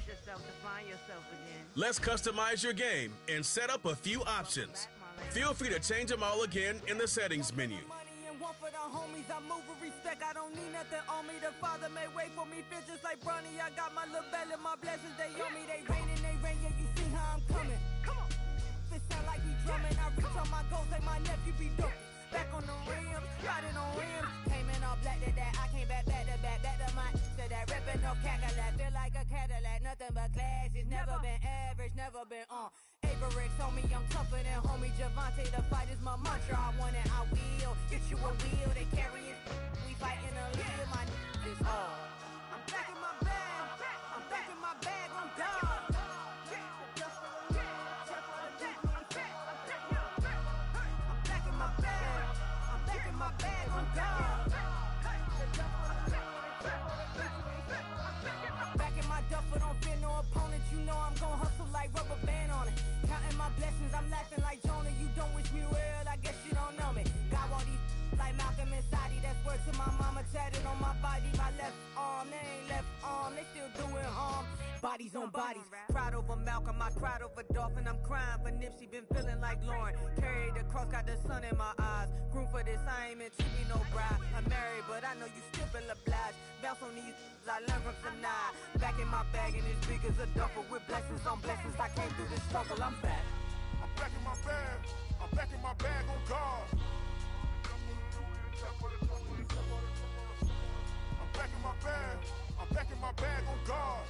yourself to find yourself again. Let's customize your game and set up a few options. Feel free to change them all again in the settings menu. One for the homies, I move with respect. I don't need nothing on me. The Father may wait for me. Feel just like Bronny. I got my little belly, my blessings, they on me. They rain. Yeah, you see how I'm coming. Come on. This sound like we drumming. I reach on my goals like my nephew be dope. Back on the rims, riding on rims. Came in all black to that. I came back to my to that ripping no Cadillac. Feel like a Cadillac, nothing but class. It's never been average, never been on. Averix on me, I'm tougher than homie Javante. The fight is my mantra. I want it, I will. Get you a wheel, they carry it. We fighting a lead, my is all. I'm back in my bag. I'm back in my bag on God. My bag on God. Back in my duffel, don't fear no opponent. You know I'm gon' hustle like rubber band on it. Counting my blessings, I'm laughing like Jonah. You don't wish me well, I guess you don't know me. Got all these like Malcolm and Sadie. That's word to my mama, tatted on my body. My left arm, they ain't left arm, they still doing harm. Bodies on bodies, cried over Malcolm, I cried over Dolphin. I'm crying for Nipsey, been feeling like Lauren. Carried the cross, got the sun in my eyes. Groom for this, I ain't meant to be no bride. I'm married, but I know you still feel obliged. Bounce on these, I learned from Sanaa. Back in my bag, and it's big as a duffel. With blessings on blessings, I came through this struggle, I'm back. I'm back in my bag, I'm back in my bag on God. I'm back in my bag, I'm back in my bag on God.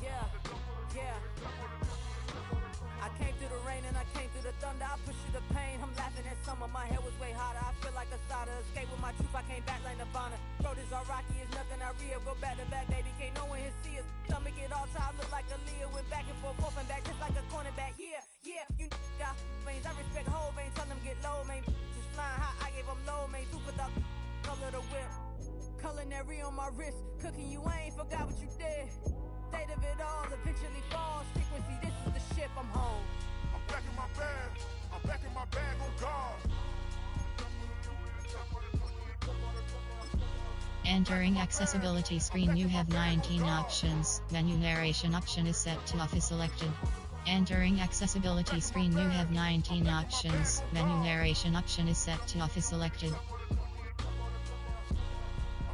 Yeah. I came through the rain and I came through the thunder. I pushed through the pain, I'm laughing at summer. My hair was way hotter, I feel like a starter. Escape with my truth, I came back like Nirvana. Throat is all rocky, it's nothing I real. Go back to back, baby, can't no one here see us. Stomach it all tied, look like a Leah. Went back and forth and back, just like a cornerback. Yeah, you got veins, I respect whole veins. Tell them get low, man. Just flying high, I gave them low, man. Super the color the whip. Culinary on my wrist, cooking you, I ain't forgot what you did. State of it all, eventually falls. Frequency, this is the ship, I'm home. I'm back in my bag, I'm back in my bag on God. Entering accessibility screen, you have 19 options. Menu narration option is set to off is selected. Entering accessibility screen, you have 19 options. Menu narration option is set to off is selected. I'm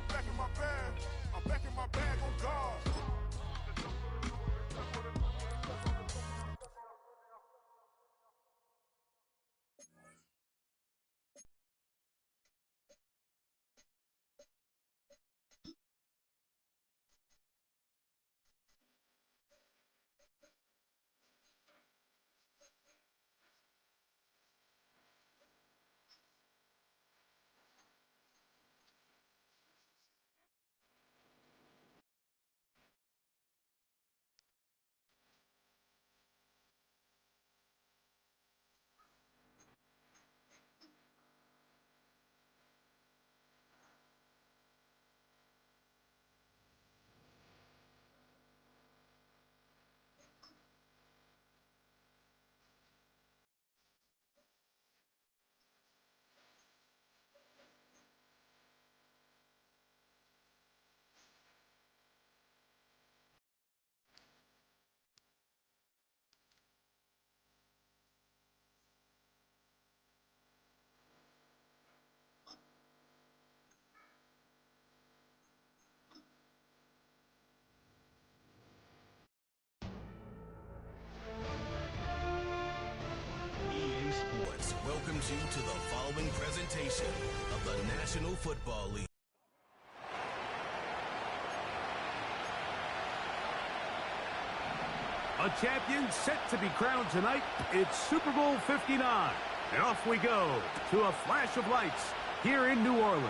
back in my bag, I'm back in my bag on God. welcomes you to the following presentation of the National Football League. A champion set to be crowned tonight. It's Super Bowl 59. And off we go to a flash of lights here in New Orleans.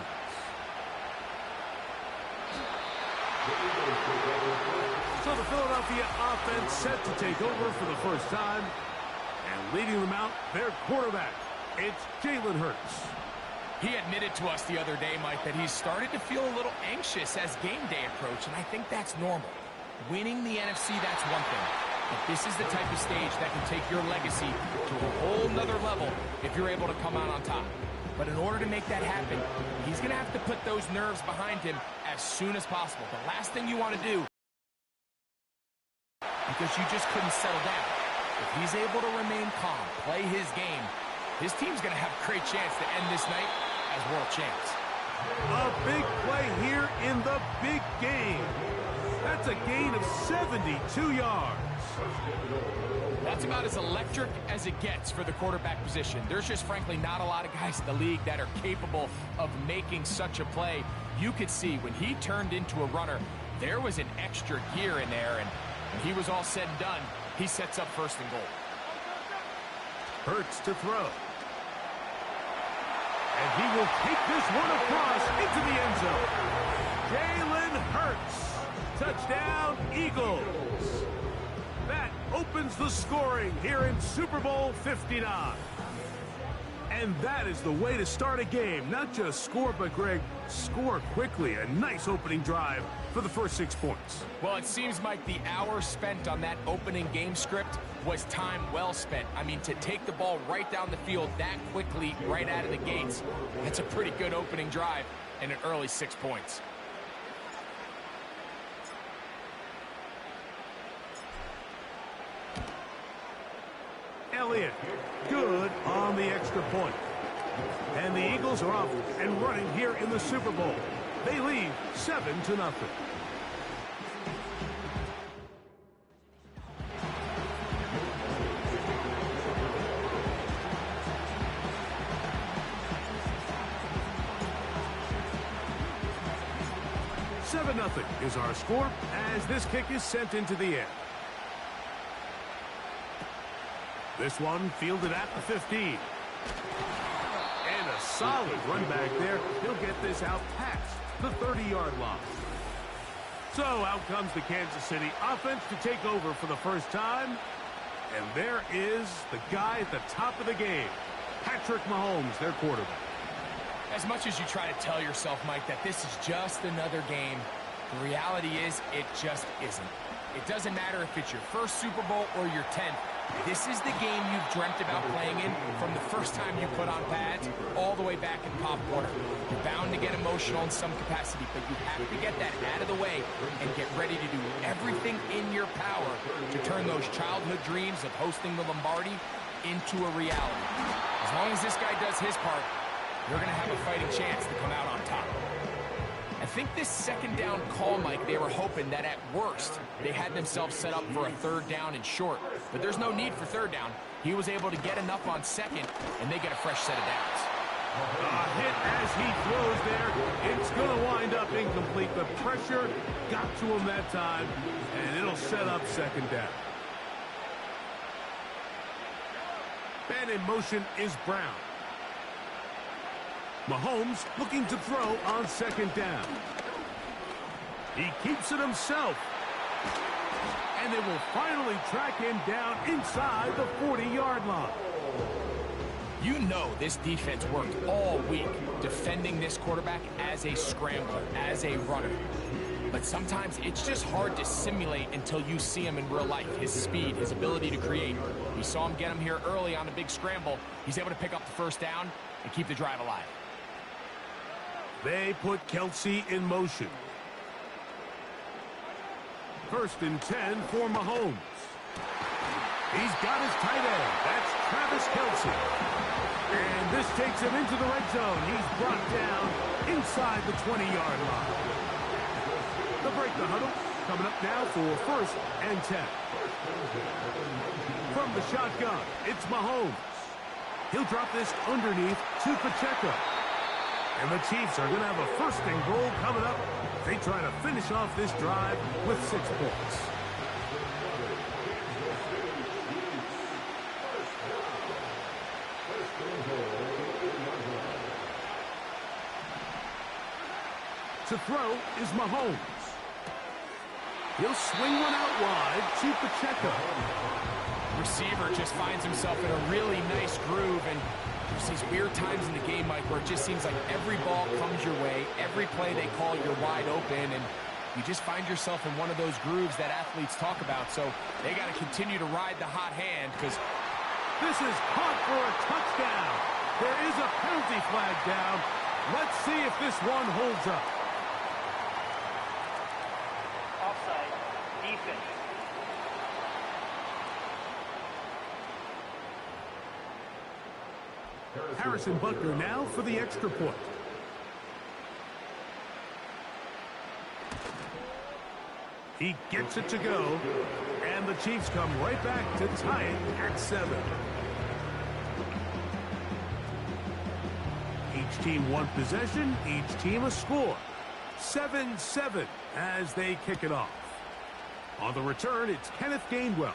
So the Philadelphia offense set to take over for the first time. And leading them out, their quarterback, it's Jalen Hurts. He admitted to us the other day, Mike, that he's started to feel a little anxious as game day approached, and I think that's normal. Winning the NFC, that's one thing. But this is the type of stage that can take your legacy to a whole nother level if you're able to come out on top. But in order to make that happen, he's going to have to put those nerves behind him as soon as possible. The last thing you want to do because you just couldn't settle down. If he's able to remain calm, play his game, his team's going to have a great chance to end this night as world champs. A big play here in the big game. That's a gain of 72 yards. That's about as electric as it gets for the quarterback position. There's just frankly not a lot of guys in the league that are capable of making such a play. You could see when he turned into a runner, there was an extra gear in there, and when he was all said and done, he sets up first and goal. Hurts to throw. And he will take this one across into the end zone. Jalen Hurts. Touchdown, Eagles. That opens the scoring here in Super Bowl 59. And that is the way to start a game. Not just score, but, Greg, score quickly. A nice opening drive for the first 6 points. Well, it seems like the hour spent on that opening game script was time well spent. I mean, to take the ball right down the field that quickly right out of the gates, that's a pretty good opening drive and an early 6 points. Elliott, good on the extra point. And the Eagles are off and running here in the Super Bowl. They lead 7-0. Nothing is our score as this kick is sent into the air. This one fielded at the 15. And a solid run back there. He'll get this out past the 30-yard line. So out comes the Kansas City offense to take over for the first time. And there is the guy at the top of the game, Patrick Mahomes, their quarterback. As much as you try to tell yourself, Mike, that this is just another game, the reality is it just isn't. It doesn't matter if it's your first Super Bowl or your 10th. This is the game you've dreamt about playing in from the first time you put on pads all the way back in Pop Warner. You're bound to get emotional in some capacity, but you have to get that out of the way and get ready to do everything in your power to turn those childhood dreams of hosting the Lombardi into a reality. As long as this guy does his part, you're going to have a fighting chance to come out on top. I think this second down call, Mike, they were hoping that at worst they had themselves set up for a third down and short. But there's no need for third down. He was able to get enough on second, and they get a fresh set of downs. A hit as he throws there. It's going to wind up incomplete. The pressure got to him that time, and it'll set up second down. And in motion is Brown. Mahomes looking to throw on second down. He keeps it himself. And they will finally track him down inside the 40-yard line. You know this defense worked all week defending this quarterback as a scrambler, as a runner. But sometimes it's just hard to simulate until you see him in real life. His speed, his ability to create. We saw him get him here early on a big scramble. He's able to pick up the first down and keep the drive alive. They put Kelsey in motion. 1st and 10 for Mahomes. He's got his tight end. That's Travis Kelsey. And this takes him into the red zone. He's brought down inside the 20-yard line. They'll break the huddle. Coming up now for 1st and 10. From the shotgun, it's Mahomes. He'll drop this underneath to Pacheco. And the Chiefs are going to have a 1st and goal coming up. They try to finish off this drive with 6 points. To throw is Mahomes. He'll swing one out wide to Pacheco. Receiver just finds himself in a really nice groove, and there's these weird times in the game, Mike, where it just seems like every ball comes your way, every play they call, you're wide open, and you just find yourself in one of those grooves that athletes talk about. So they got to continue to ride the hot hand, because this is caught for a touchdown. There is a penalty flag down. Let's see if this one holds up. Offside, defense. Harrison Buckner now for the extra point. He gets it to go, and the Chiefs come right back to tie it at 7. Each team one possession, each team a score. 7-7 as they kick it off. On the return, it's Kenneth Gainwell.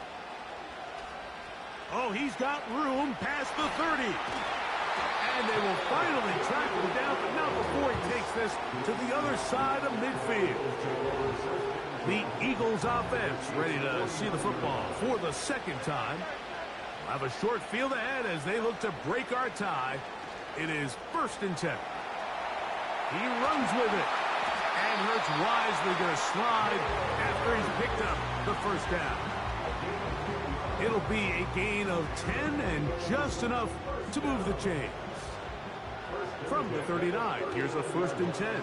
Oh, he's got room past the 30. And they will finally track him down, but not before he takes this to the other side of midfield. The Eagles offense ready to see the football for the second time. We'll have a short field ahead as they look to break our tie. It is 1st and 10. He runs with it. And Hurts wisely going to slide after he's picked up the first down. It'll be a gain of 10 and just enough to move the chains. From the 39, here's a 1st and 10.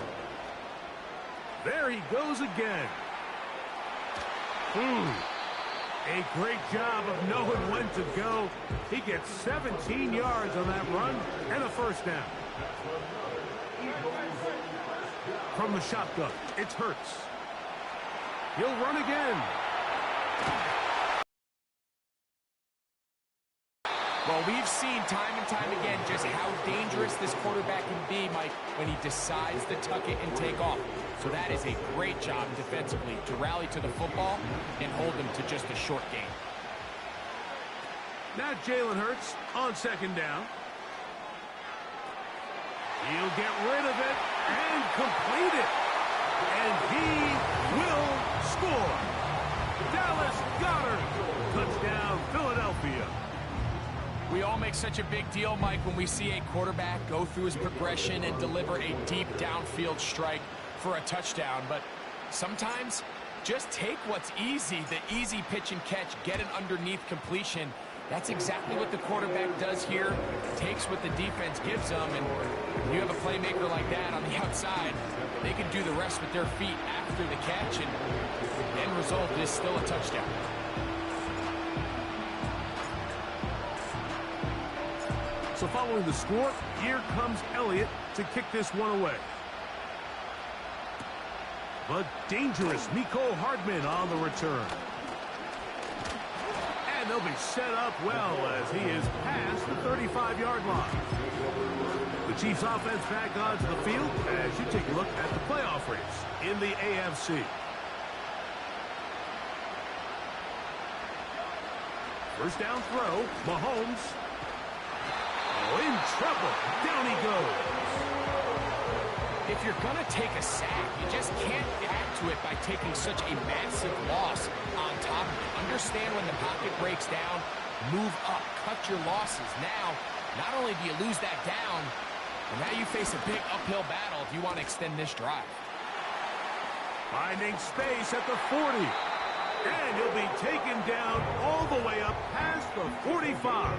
There he goes again. A great job of knowing when to go. He gets 17 yards on that run and a first down. From the shotgun, it's Hurts. He'll run again. Well, we've seen time and time again just how dangerous this quarterback can be, Mike, when he decides to tuck it and take off. So that is a great job defensively to rally to the football and hold them to just a short gain. Now Jalen Hurts on 2nd down. He'll get rid of it and complete it. And he will score. Dallas Goedert. Touchdown, Philadelphia. We all make such a big deal, Mike, when we see a quarterback go through his progression and deliver a deep downfield strike for a touchdown. But sometimes just take what's easy, the easy pitch and catch, get an underneath completion. That's exactly what the quarterback does here. Takes what the defense gives them, and when you have a playmaker like that on the outside, they can do the rest with their feet after the catch, and the end result is still a touchdown. So following the score, here comes Elliott to kick this one away. But dangerous Mecole Hardman on the return. And they'll be set up well as he is past the 35-yard line. The Chiefs offense back onto the field as you take a look at the playoff race in the AFC. First down throw, Mahomes. In trouble. Down he goes. If you're going to take a sack, you just can't add to it by taking such a massive loss on top of it. Understand when the pocket breaks down, move up, cut your losses. Now, not only do you lose that down, but now you face a big uphill battle if you want to extend this drive. Finding space at the 40. And he'll be taken down all the way up past the 45.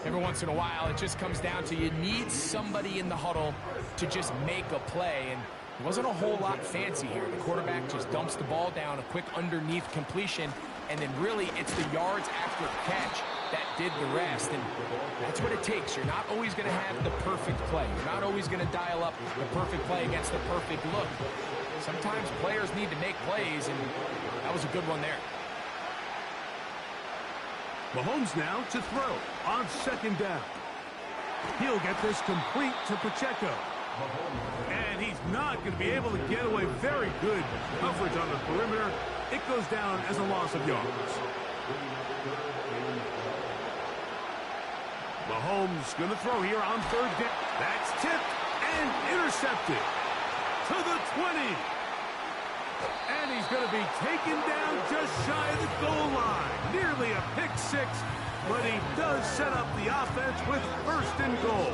Every once in a while, it just comes down to you need somebody in the huddle to just make a play, and it wasn't a whole lot fancy here. The quarterback just dumps the ball down, a quick underneath completion, and then really it's the yards after catch that did the rest, and that's what it takes. You're not always going to have the perfect play. You're not always going to dial up the perfect play against the perfect look. Sometimes players need to make plays, and that was a good one there. Mahomes now to throw on 2nd down. He'll get this complete to Pacheco. And he's not going to be able to get away. Very good coverage on the perimeter. It goes down as a loss of yards. Mahomes going to throw here on 3rd down. That's tipped and intercepted to the 20. And he's going to be taken down just shy of the goal line. Nearly a pick six, but he does set up the offense with 1st and goal.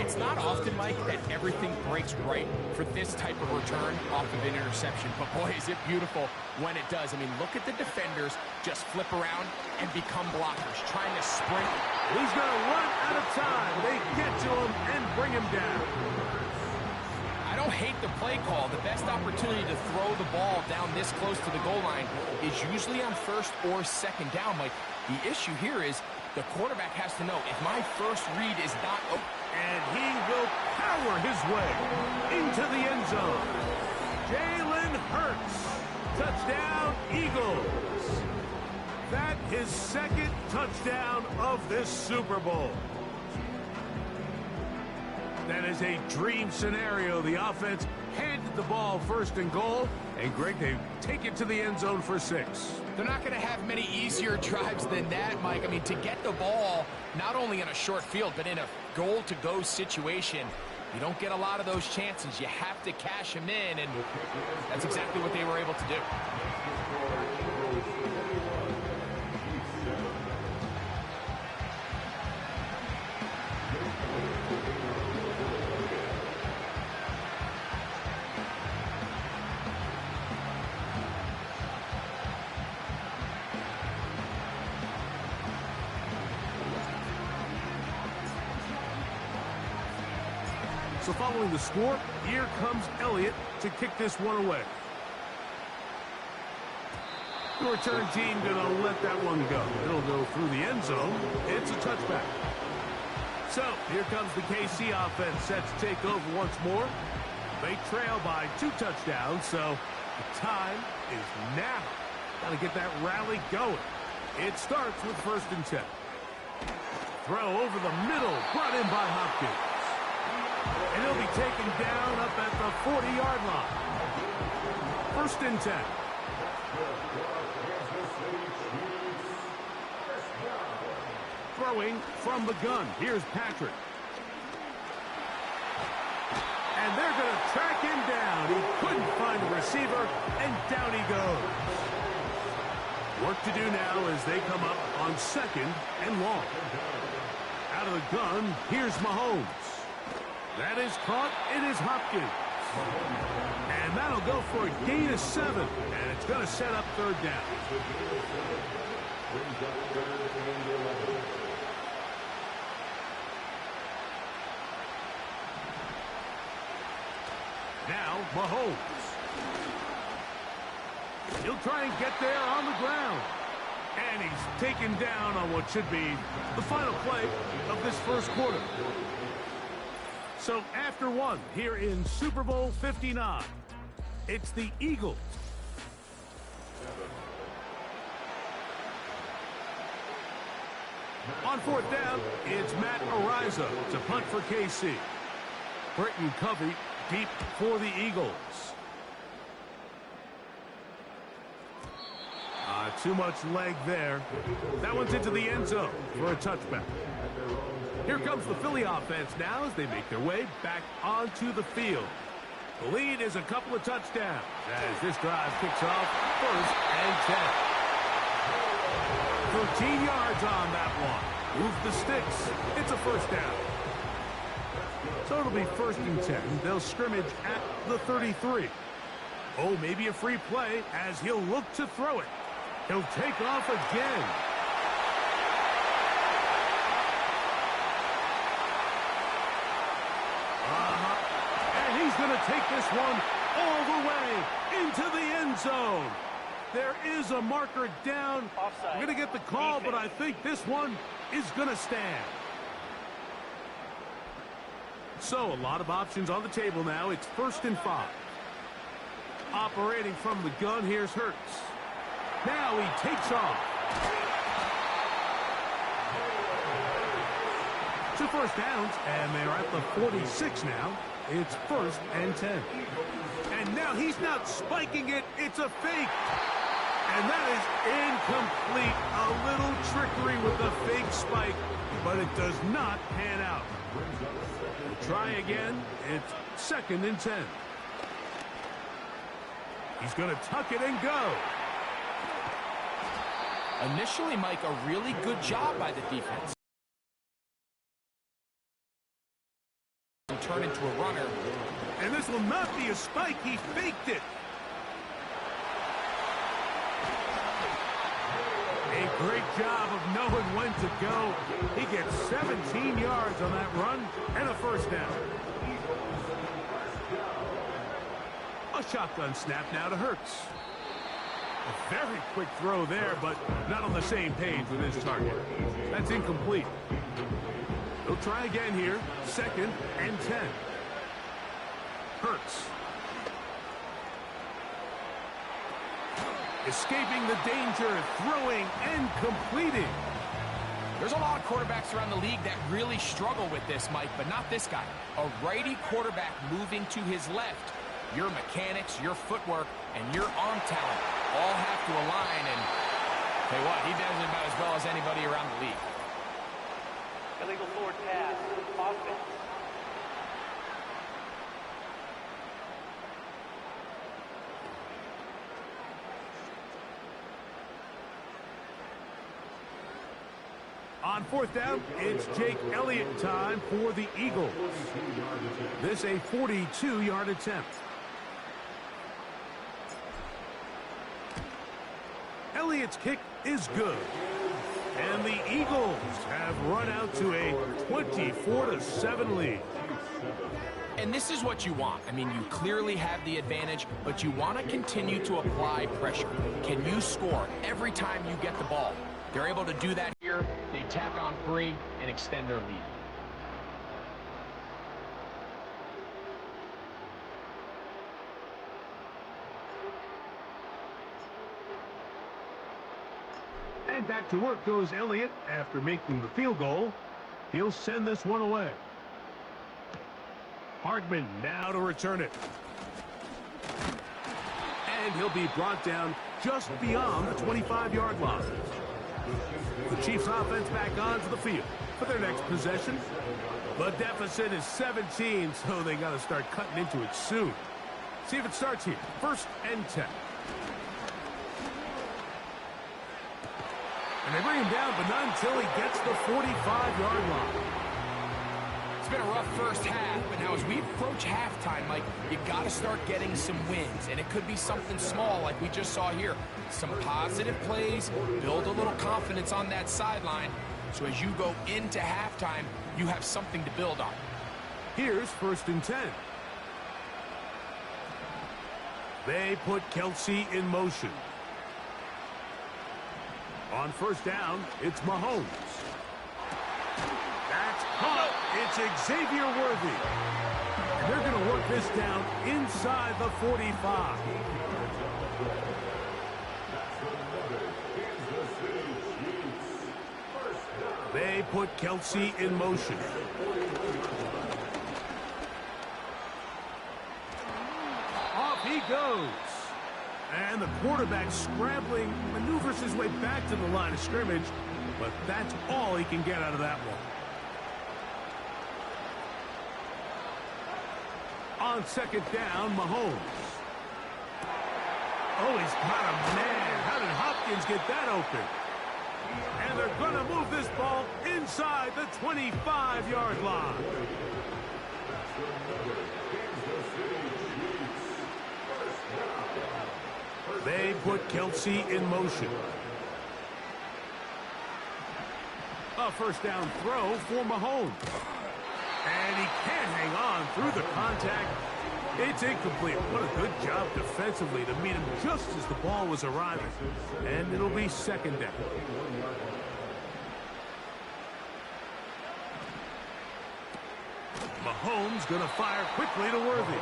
It's not often, Mike, that everything breaks right for this type of return off of an interception. But, boy, is it beautiful when it does. I mean, look at the defenders just flip around and become blockers, trying to sprint. He's going to run out of time. They get to him and bring him down. I don't hate the play call. The best opportunity to throw the ball down this close to the goal line is usually on 1st or 2nd down, Mike. The issue here is The quarterback has to know, if my first read is not open. And he will power his way into the end zone. Jalen Hurts. Touchdown, Eagles. That his second touchdown of this Super Bowl. That is a dream scenario. The offense handed the ball first and goal. And, Greg, they take it to the end zone for 6. They're not going to have many easier drives than that, Mike. I mean, to get the ball, not only in a short field, but in a goal-to-go situation, you don't get a lot of those chances. You have to cash them in, and that's exactly what they were able to do. So following the score, here comes Elliott to kick this one away. The return team going to let that one go. It'll go through the end zone. It's a touchback. So here comes the KC offense set to take over once more. They trail by 2 touchdowns, so the time is now. Got to get that rally going. It starts with 1st and 10. Throw over the middle, brought in by Hopkins. And he'll be taken down up at the 40-yard line. 1st and 10. Throwing from the gun. Here's Patrick. And they're going to track him down. He couldn't find a receiver, and down he goes. Work to do now as they come up on 2nd and long. Out of the gun, here's Mahomes. That is caught. It is Hopkins. And that'll go for a gain of 7. And it's going to set up 3rd down. Now, Mahomes. He'll try and get there on the ground. And he's taken down on what should be the final play of this first quarter. So after 1 here in Super Bowl 59, it's the Eagles. On 4th down, it's Matt Ariza to punt for KC. Britton Covey deep for the Eagles. Too much leg there. That one's into the end zone for a touchback. Here comes the Philly offense now as they make their way back onto the field. The lead is a couple of touchdowns as this drive kicks off 1st and 10. 13 yards on that one. Move the sticks. It's a 1st down. So it'll be 1st and 10. They'll scrimmage at the 33. Oh, maybe a free play as he'll look to throw it. He'll take off again. And he's going to take this one all the way into the end zone. There is a marker down. Offside. We're going to get the call, but I think this one is going to stand. So a lot of options on the table now. It's 1st and 5. Operating from the gun, here's Hurts. Now he takes off. 2 first downs, and they're at the 46 now. It's 1st and 10. And now he's not spiking it. It's a fake. And that is incomplete. A little trickery with the fake spike, but it does not pan out. We'll try again. It's 2nd and 10. He's going to tuck it and go. Initially, Mike, a really good job by the defense. Turn into a runner. And this will not be a spike. He faked it. A great job of knowing when to go. He gets 17 yards on that run and a 1st down. A shotgun snap now to Hurts. A very quick throw there, but not on the same page with his target. That's incomplete. He'll try again here. 2nd and 10. Hurts. Escaping the danger, throwing and completing. There's a lot of quarterbacks around the league that really struggle with this, Mike, but not this guy. A righty quarterback moving to his left. Your mechanics, your footwork, and your arm talent all have to align, and tell you what, he does it about as well as anybody around the league. Illegal forward pass, offense. On 4th down, it's Jake Elliott time for the Eagles. This a 42-yard attempt. Elliott's kick is good. And the Eagles have run out to a 24-7 lead. And this is what you want. I mean, you clearly have the advantage, but you want to continue to apply pressure. Can you score every time you get the ball? They're able to do that here. They tack on 3 and extend their lead. And back to work goes Elliott after making the field goal. He'll send this one away. Hardman now to return it. And he'll be brought down just beyond the 25-yard line. The Chiefs offense back onto the field for their next possession. The deficit is 17, so they got to start cutting into it soon. See if it starts here. 1st and 10. And they bring him down, but not until he gets the 45-yard line. It's been a rough first half, but now as we approach halftime, Mike, you got to start getting some wins, and it could be something small like we just saw here. Some positive plays, build a little confidence on that sideline, so as you go into halftime, you have something to build on. Here's 1st and 10. They put Kelsey in motion. On 1st down, it's Mahomes. That's caught. It's Xavier Worthy. And they're going to work this down inside the 45. They put Kelsey in motion. Off he goes. And the quarterback scrambling, maneuvers his way back to the line of scrimmage, but that's all he can get out of that one. On 2nd down, Mahomes. Oh, he's got a man. How did Hopkins get that open? And they're going to move this ball inside the 25-yard line. They put Kelsey in motion. A 1st down throw for Mahomes. And he can't hang on through the contact. It's incomplete. What a good job defensively to meet him just as the ball was arriving. And it'll be 2nd down. Mahomes going to fire quickly to Worthy.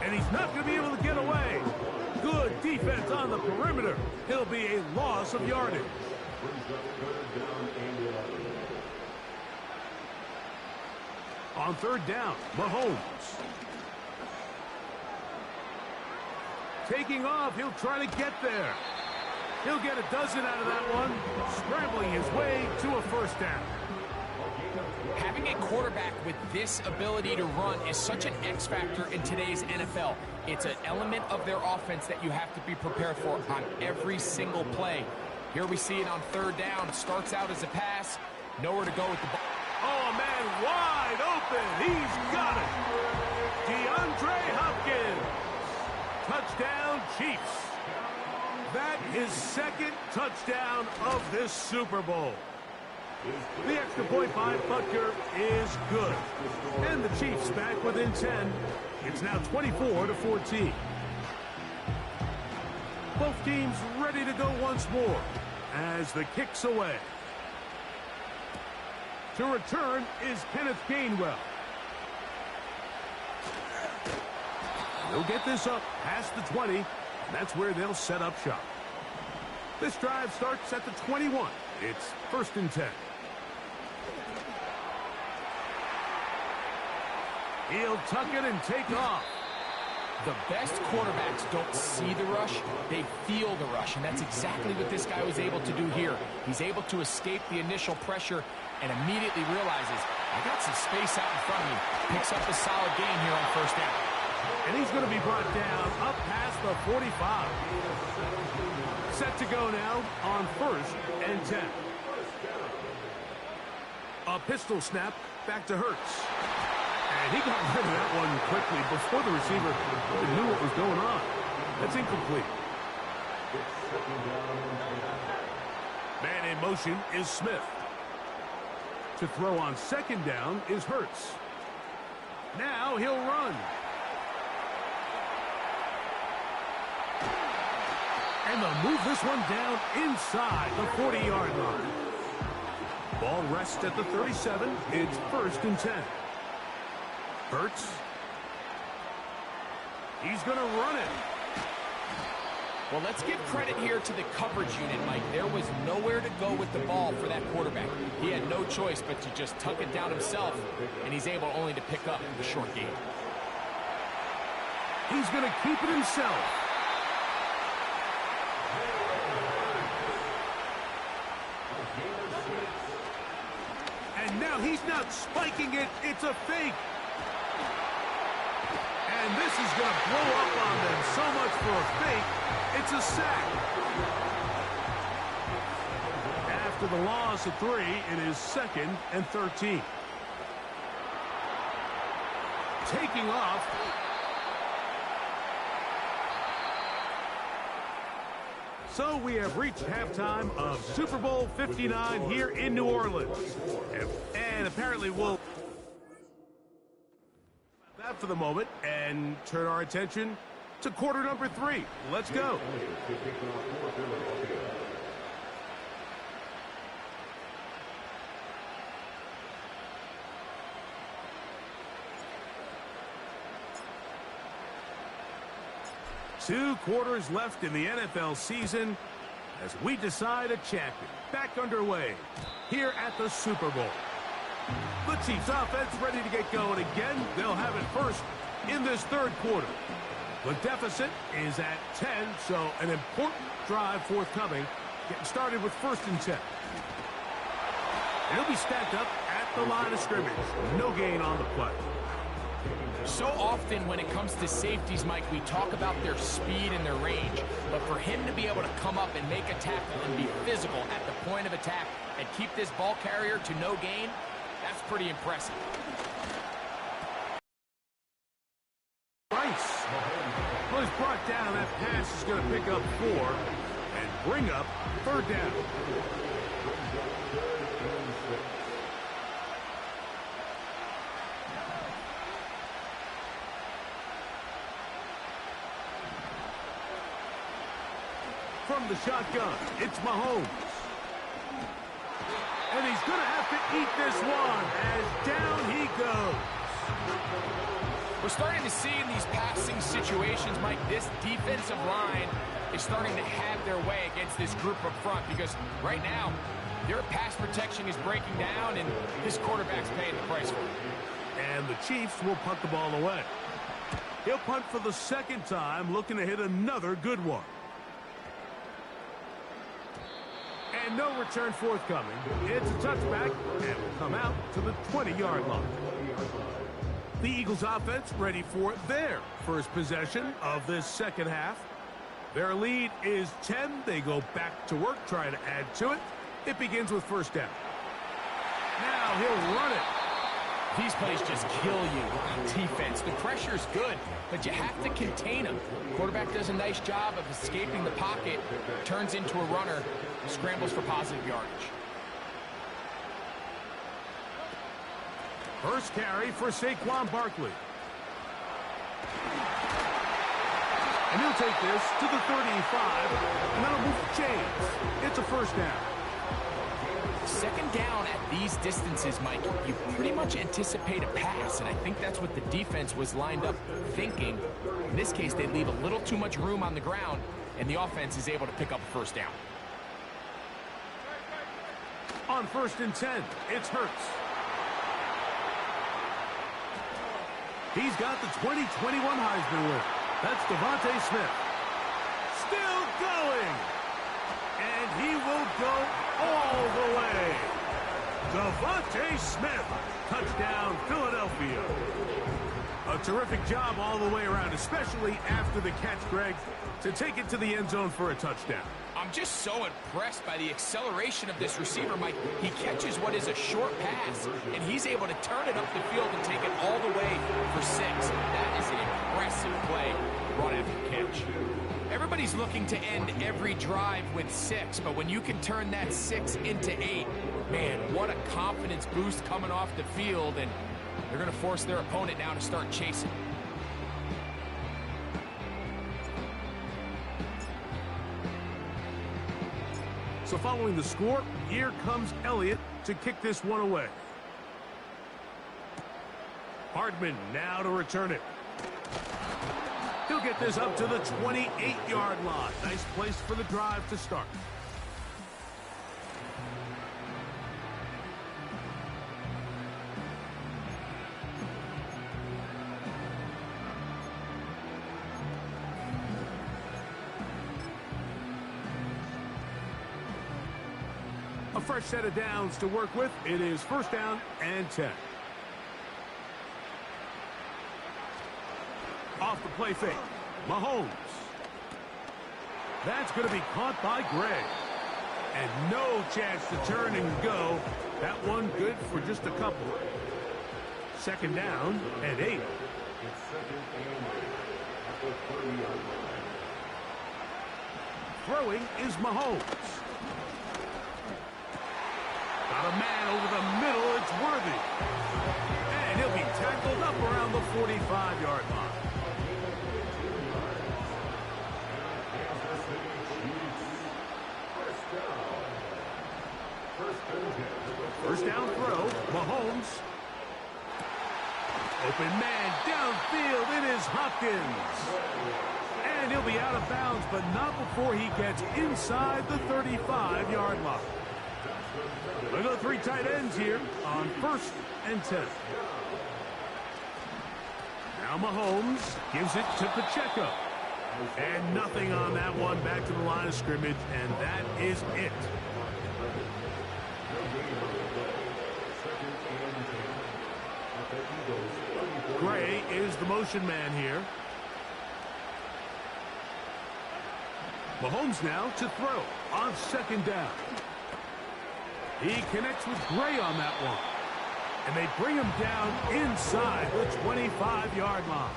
And he's not going to be able to get away. Good defense on the perimeter. He'll be a loss of yardage. On 3rd down, Mahomes. Taking off, he'll try to get there. He'll get a dozen out of that one, scrambling his way to a 1st down. Having a quarterback with this ability to run is such an X factor in today's NFL. It's an element of their offense that you have to be prepared for on every single play. Here we see it on 3rd down. It starts out as a pass, nowhere to go with the ball. Oh, man, wide open. He's got it. DeAndre Hopkins. Touchdown, Chiefs. That is 2nd touchdown of this Super Bowl. The extra point by Butker is good. And the Chiefs back within 10. It's now 24-14. Both teams ready to go once more as the kick's away. To return is Kenneth Gainwell. They'll get this up past the 20, and that's where they'll set up shop. This drive starts at the 21. It's 1st and 10. He'll tuck it and take off. The best quarterbacks don't see the rush, they feel the rush, and that's exactly what this guy was able to do here. He's able to escape the initial pressure and immediately realizes, I got some space out in front of me. Picks up a solid gain here on 1st down. And he's going to be brought down up past the 45. Set to go now on 1st and 10. A pistol snap back to Hurts. And he got rid of that one quickly before the receiver knew what was going on. That's incomplete. Man in motion is Smith. To throw on 2nd down is Hurts. Now he'll run. And they'll move this one down inside the 40-yard line. Ball rests at the 37. It's 1st and 10. Hurts. He's going to run it. Well, let's give credit here to the coverage unit, Mike. There was nowhere to go with the ball for that quarterback. He had no choice but to just tuck it down himself, and he's able only to pick up the short gain. He's going to keep it himself. And now he's not spiking it. It's a fake. And this is going to blow up on them. So much for a fake. It's a sack. After the loss of 3, it is 2nd and 13. Taking off. So we have reached halftime of Super Bowl 59 here in New Orleans. And apparently we'll that for the moment and turn our attention to quarter number 3. Let's go. Two quarters left in the NFL season as we decide a champion. Back underway here at the Super Bowl. The Chiefs offense ready to get going again. They'll have it first in this 3rd quarter. The deficit is at 10, so an important drive forthcoming. Getting started with 1st and 10. They'll be stacked up at the line of scrimmage. No gain on the play. So often when it comes to safeties, Mike, we talk about their speed and their range. But for him to be able to come up and make a tackle and be physical at the point of attack and keep this ball carrier to no gain, that's pretty impressive. Rice. Well, he's brought down. That pass is going to pick up 4 and bring up 3rd down. From the shotgun, it's Mahomes. And he's going to have to eat this one as down he goes. We're starting to see in these passing situations, Mike, this defensive line is starting to have their way against this group up front because right now, their pass protection is breaking down and this quarterback's paying the price for it. And the Chiefs will punt the ball away. He'll punt for the 2nd time, looking to hit another good one. And no return forthcoming. It's a touchback and will come out to the 20-yard line. The Eagles offense ready for their first possession of this 2nd half. Their lead is 10. They go back to work, trying to add to it. It begins with 1st down. Now he'll run it. These plays just kill you on defense. The pressure's good, but you have to contain them. Quarterback does a nice job of escaping the pocket, turns into a runner, scrambles for positive yardage. First carry for Saquon Barkley. And he'll take this to the 35, and that'll move the chains. It's a first down. Second down at these distances, Mike, you pretty much anticipate a pass, and I think that's what the defense was lined up thinking. In this case, they leave a little too much room on the ground, and the offense is able to pick up a first down. On 1st and 10, it's Hurts. He's got the 2021 Heisman winner. That's Devontae Smith. Still going. And he will go all the way. Devontae Smith. Touchdown, Philadelphia. A terrific job all the way around, especially after the catch, Greg, to take it to the end zone for a touchdown. I'm just so impressed by the acceleration of this receiver, Mike. He catches what is a short pass, and he's able to turn it up the field and take it all the way for 6. That is an impressive play right after the catch. Everybody's looking to end every drive with 6, but when you can turn that 6 into 8, man, what a confidence boost coming off the field, and they're going to force their opponent now to start chasing. So following the score, here comes Elliott to kick this one away. Hardman now to return it. He'll get this up to the 28-yard line. Nice place for the drive to start. A fresh set of downs to work with. It is 1st down and 10. Off the play fake. Mahomes. That's going to be caught by Gray. And no chance to turn and go. That one good for just a couple. 2nd down and 8. Throwing is Mahomes. Got a man over the middle. It's Worthy. And he'll be tackled up around the 45-yard line. First down throw. Mahomes. Open man downfield. It is Hopkins. And he'll be out of bounds, but not before he gets inside the 35-yard line. Look at the 3 tight ends here on 1st and 10. Now Mahomes gives it to Pacheco. And nothing on that one. Back to the line of scrimmage, and that is it. Gray is the motion man here. Mahomes now to throw on 2nd down. He connects with Gray on that one. And they bring him down inside the 25-yard line.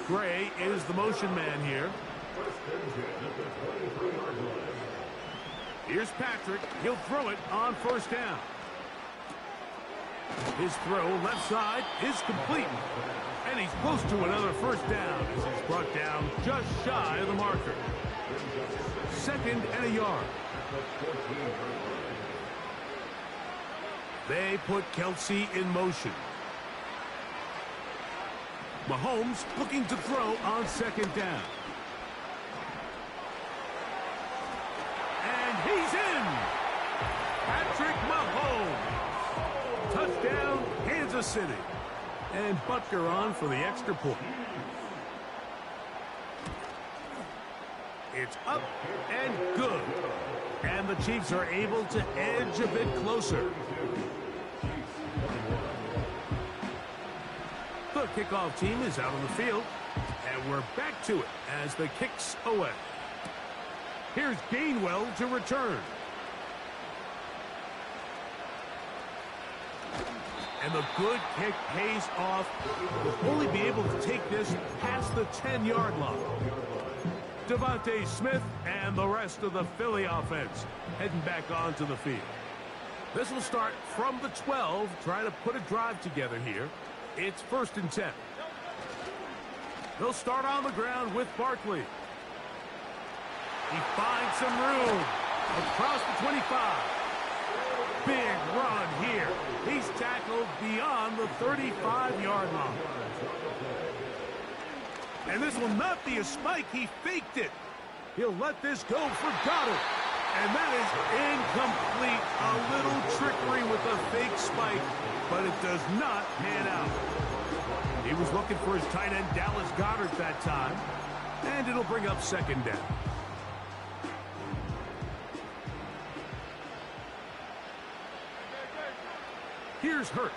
Gray is the motion man here. Here's Patrick. He'll throw it on 1st down. His throw left side is complete. And he's close to another 1st down as he's brought down just shy of the marker. 2nd and a yard. They put Kelsey in motion. Mahomes looking to throw on 2nd down. And he's in! Patrick Mahomes. Touchdown, Kansas City. And Butker on for the extra point. It's up and good. And the Chiefs are able to edge a bit closer. The kickoff team is out on the field. And we're back to it as the kick's away. Here's Gainwell to return. And the good kick pays off. Will only be able to take this past the 10-yard line. Devontae Smith and the rest of the Philly offense heading back onto the field. This will start from the 12, trying to put a drive together here. It's 1st and 10. They'll start on the ground with Barkley. He finds some room across the 25. Big run here. He's tackled beyond the 35-yard line. And this will not be a spike. He faked it. He'll let this go for Goddard. And that is incomplete. A little trickery with a fake spike, but it does not pan out. He was looking for his tight end, Dallas Goedert, that time. And it'll bring up 2nd down. Here's Hurts.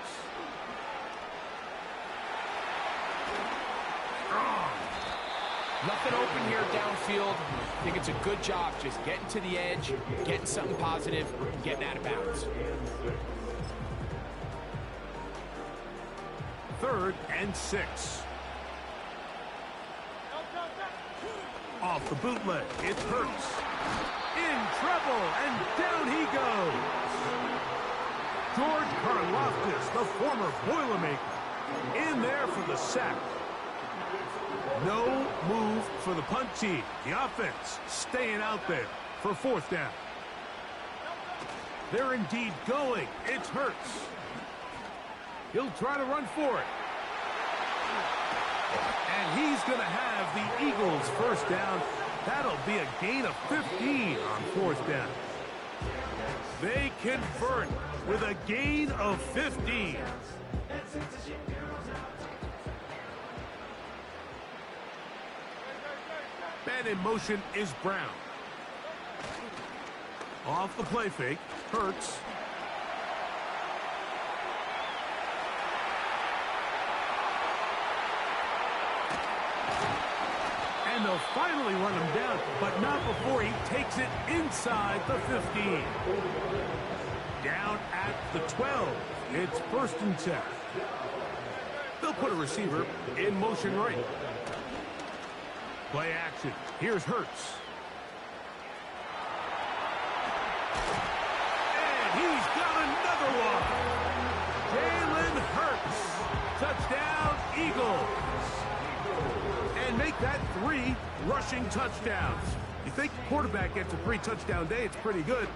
Nothing open here downfield. I think it's a good job just getting to the edge, getting something positive, and getting out of bounds. 3rd and 6. Off the bootleg, it's Hurts. In trouble, and down he goes. George Karlaftis, the former Boilermaker, in there for the sack. No move for the punt team. The offense staying out there for 4th down. They're indeed going. It's Hurts. He'll try to run for it. And he's going to have the Eagles 1st down. That'll be a gain of 15 on 4th down. They convert with a gain of 15. Man in motion is Brown. Off the play fake, Hurts. And they'll finally run him down, but not before he takes it inside the 15. Down at the 12. It's 1st and 10. They'll put a receiver in motion right. Play action. Here's Hurts. And he's got another one. Jalen Hurts. Touchdown, Eagles. And make that 3 rushing touchdowns. You think the quarterback gets a 3-touchdown day, it's pretty good.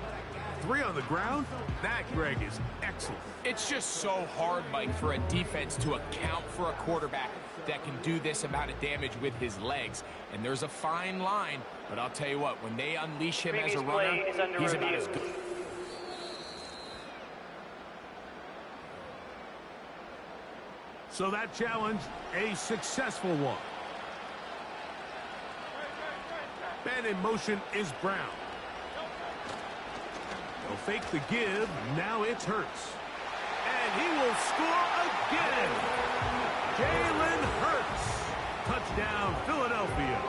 3 on the ground? That, Greg, is excellent. It's just so hard, Mike, for a defense to account for a quarterback that can do this amount of damage with his legs. And there's a fine line, but I'll tell you what, when they unleash him as a runner, he's about as good. So that challenge, a successful one. Man in motion is Brown. They'll fake the give. Now it's Hurts. And he will score again. Jalen Hurts. Touchdown, Philadelphia.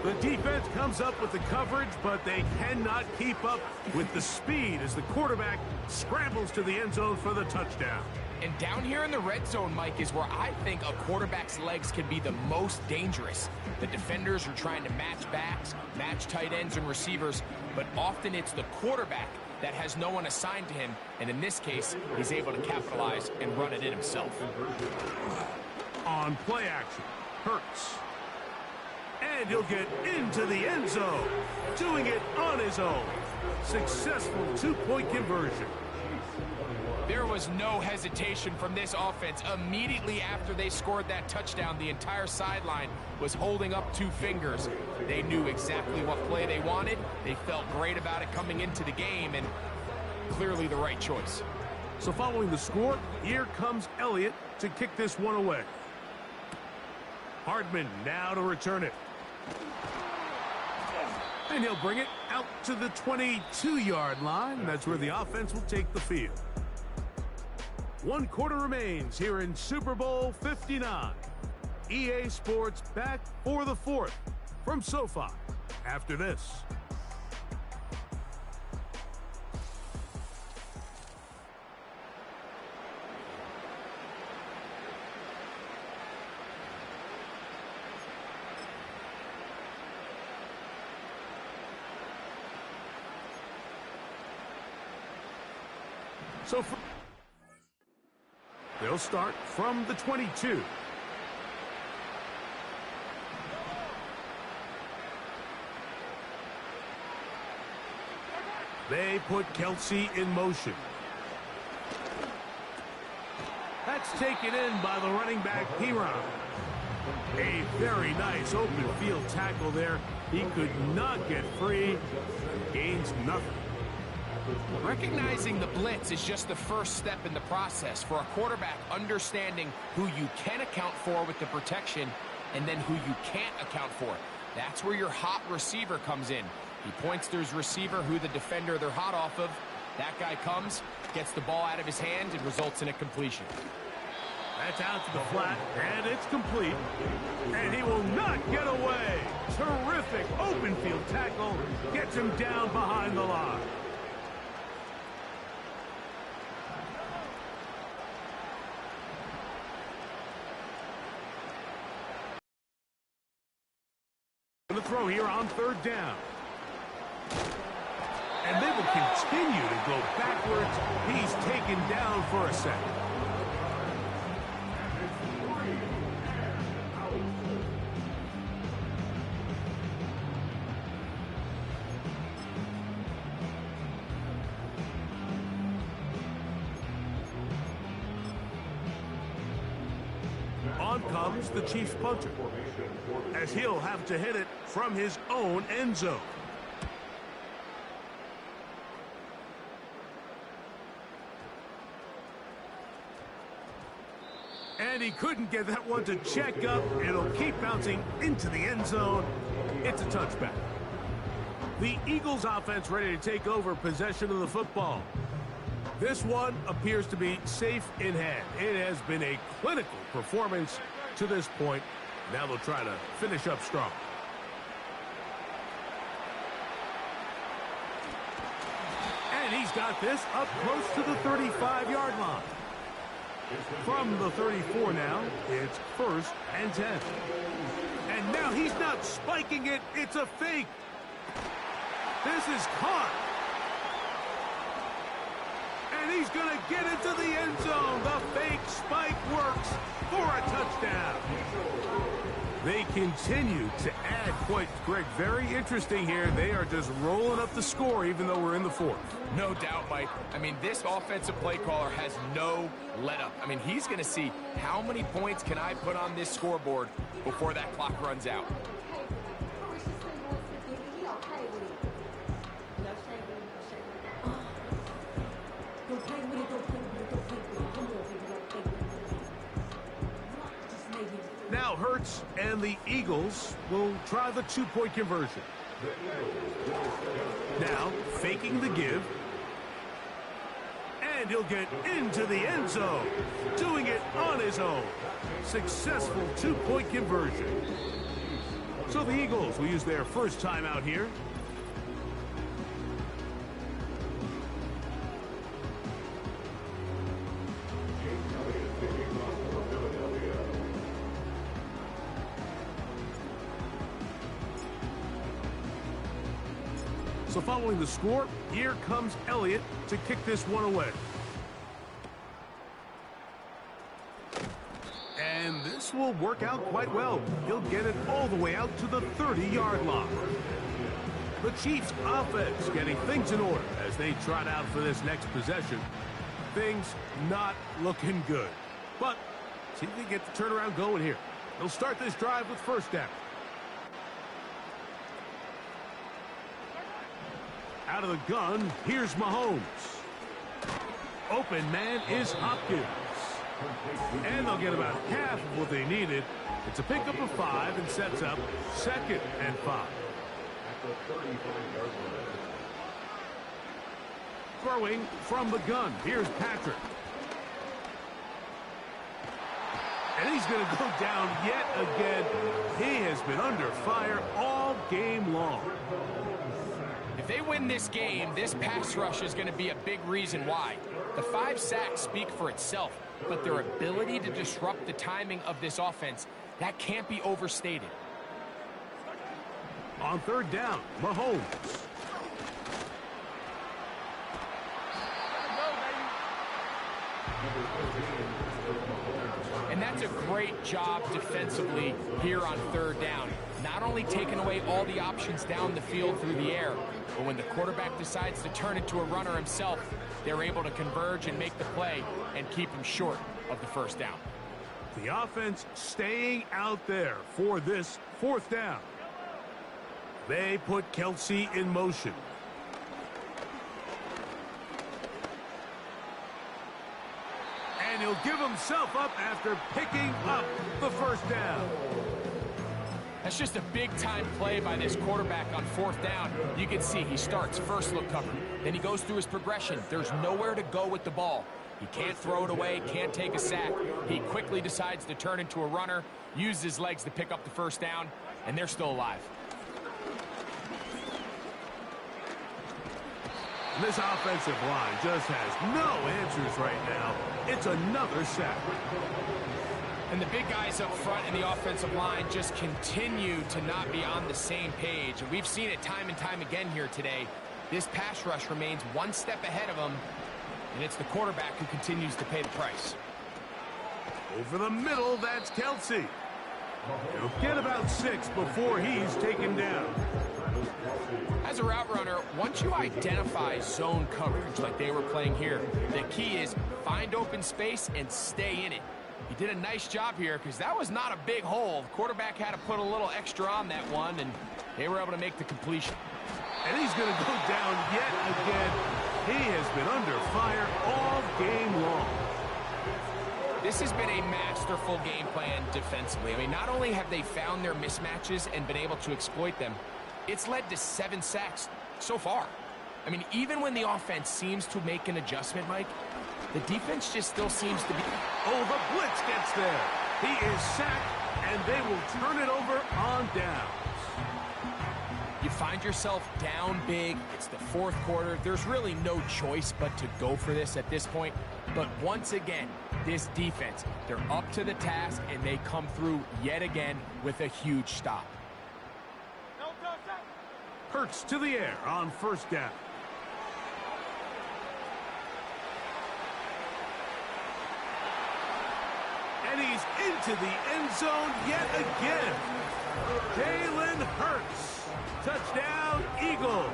The defense comes up with the coverage, but they cannot keep up with the speed as the quarterback scrambles to the end zone for the touchdown. And down here in the red zone, Mike, is where I think a quarterback's legs can be the most dangerous. The defenders are trying to match backs, match tight ends and receivers, but often it's the quarterback that has no one assigned to him, and in this case, he's able to capitalize and run it in himself. On play action, Hurts. And he'll get into the end zone, doing it on his own. Successful 2-point conversion. There was no hesitation from this offense. Immediately after they scored that touchdown, the entire sideline was holding up 2 fingers. They knew exactly what play they wanted. They felt great about it coming into the game, and clearly the right choice. So following the score, here comes Elliott to kick this one away. Hardman now to return it. And he'll bring it out to the 22-yard line. That's where the offense will take the field. 1 quarter remains here in Super Bowl 59. EA Sports back for the 4th from SoFi after this. They'll start from the 22. They put Kelsey in motion. That's taken in by the running back, Piron. A very nice open field tackle there. He could not get free. Gains nothing. Recognizing the blitz is just the first step in the process for a quarterback understanding who you can account for with the protection and then who you can't account for. That's where your hot receiver comes in. He points to his receiver who the defender they're hot off of. That guy comes, gets the ball out of his hand, and results in a completion. That's out to the flat, and it's complete. And he will not get away. Terrific open field tackle. Gets him down behind the line. The throw here on third down. And they will continue to go backwards. He's taken down for a second. On comes the Chiefs punter, as he'll have to hit it from his own end zone. And he couldn't get that one to check up. It'll keep bouncing into the end zone. It's a touchback. The Eagles offense ready to take over possession of the football. This one appears to be safe in hand. It has been a clinical performance to this point. Now they'll try to finish up strong. And he's got this up close to the 35-yard line. From the 34 now, it's 1st and 10. And now he's not spiking it. It's a fake. This is caught. And he's going to get into the end zone. The fake spike works for a touchdown. They continue to add points, Greg. Very interesting here. They are just rolling up the score even though we're in the 4th. No doubt, Mike. I mean, this offensive play caller has no let-up. I mean, he's going to see how many points can I put on this scoreboard before that clock runs out. Now Hurts and the Eagles will try the 2-point conversion. Now faking the give. And he'll get into the end zone. Doing it on his own. Successful 2-point conversion. So the Eagles will use their first timeout here. So following the score, here comes Elliott to kick this one away. And this will work out quite well. He'll get it all the way out to the 30-yard line. The Chiefs offense getting things in order as they trot out for this next possession. Things not looking good. But see if they get the turnaround going here. They'll start this drive with first down. Out of the gun, here's Mahomes. Open man is Hopkins. And they'll get about half of what they needed. It's a pickup of 5 and sets up 2nd and 5. Throwing from the gun, here's Patrick. And he's going to go down yet again. He has been under fire all game long. If they win this game, this pass rush is going to be a big reason why. The 5 sacks speak for itself, but their ability to disrupt the timing of this offense, that can't be overstated. On third down, Mahomes. And that's a great job defensively here on third down. Not only taking away all the options down the field through the air, but when the quarterback decides to turn into a runner himself, they're able to converge and make the play and keep him short of the first down. The offense staying out there for this fourth down. They put Kelsey in motion. And he'll give himself up after picking up the first down. That's just a big-time play by this quarterback on fourth down. You can see he starts first look cover. Then he goes through his progression. There's nowhere to go with the ball. He can't throw it away, can't take a sack. He quickly decides to turn into a runner, uses his legs to pick up the first down, and they're still alive. This offensive line just has no answers right now. It's another sack. And the big guys up front in the offensive line just continue to not be on the same page. And we've seen it time and time again here today. This pass rush remains one step ahead of them, and it's the quarterback who continues to pay the price. Over the middle, that's Kelsey. He'll get about 6 before he's taken down. As a route runner, once you identify zone coverage like they were playing here, the key is find open space and stay in it. He did a nice job here because that was not a big hole. The quarterback had to put a little extra on that one, and they were able to make the completion. And he's going to go down yet again. He has been under fire all game long. This has been a masterful game plan defensively. I mean, not only have they found their mismatches and been able to exploit them, it's led to 7 sacks so far. I mean, even when the offense seems to make an adjustment, Mike, the defense just still seems to be... Oh, the blitz gets there. He is sacked, and they will turn it over on downs. You find yourself down big. It's the fourth quarter. There's really no choice but to go for this at this point. But once again, this defense, they're up to the task, and they come through yet again with a huge stop. Hurts to the air on first down. And he's into the end zone yet again. Jalen Hurts. Touchdown, Eagles.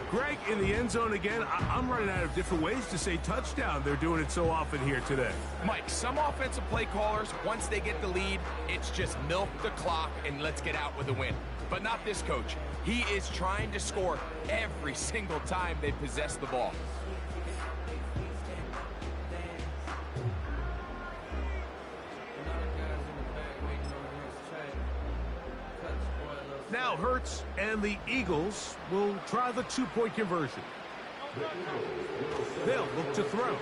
Greg, in the end zone again. I'm running out of different ways to say touchdown. They're doing it so often here today. Mike, some offensive play callers, once they get the lead, it's just milk the clock and let's get out with a win. But not this coach. He is trying to score every single time they possess the ball. Now Hurts and the Eagles will try the 2-point conversion. They'll look to throw.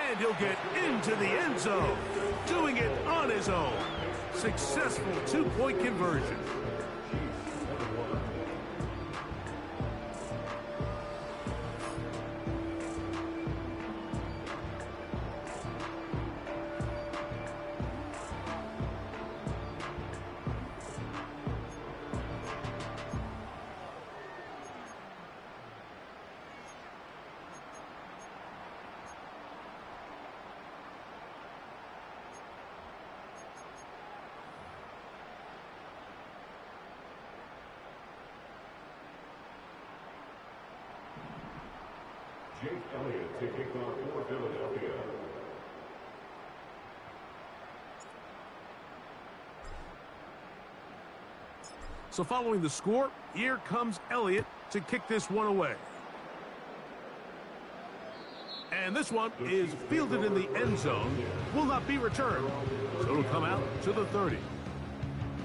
And he'll get into the end zone, doing it on his own. Successful 2-point conversion. Jake Elliott to kick off for Philadelphia. So following the score, here comes Elliott to kick this one away. And this one is fielded in the end zone, will not be returned. So it'll come out to the 30.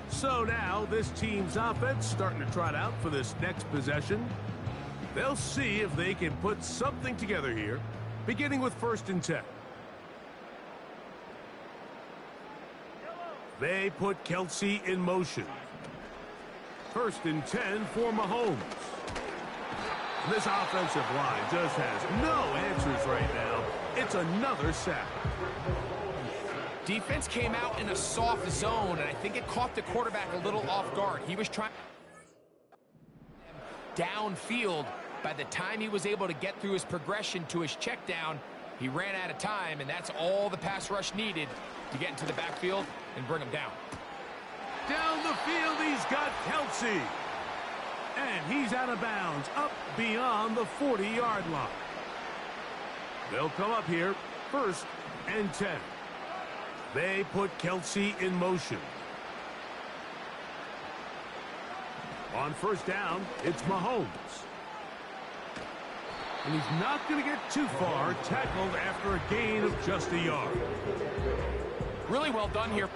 So now this team's offense starting to trot out for this next possession. They'll see if they can put something together here, beginning with 1st and 10. They put Kelsey in motion. 1st and 10 for Mahomes. And this offensive line just has no answers right now. It's another sack. Defense came out in a soft zone, and I think it caught the quarterback a little off guard. He was trying downfield, By the time he was able to get through his progression to his check down, he ran out of time, and that's all the pass rush needed to get into the backfield and bring him down. Down the field, he's got Kelsey. And he's out of bounds, up beyond the 40-yard line. They'll come up here, 1st and 10. They put Kelsey in motion. On 1st down, it's Mahomes. And he's not going to get too far, tackled after a gain of just a yard. Really well done here.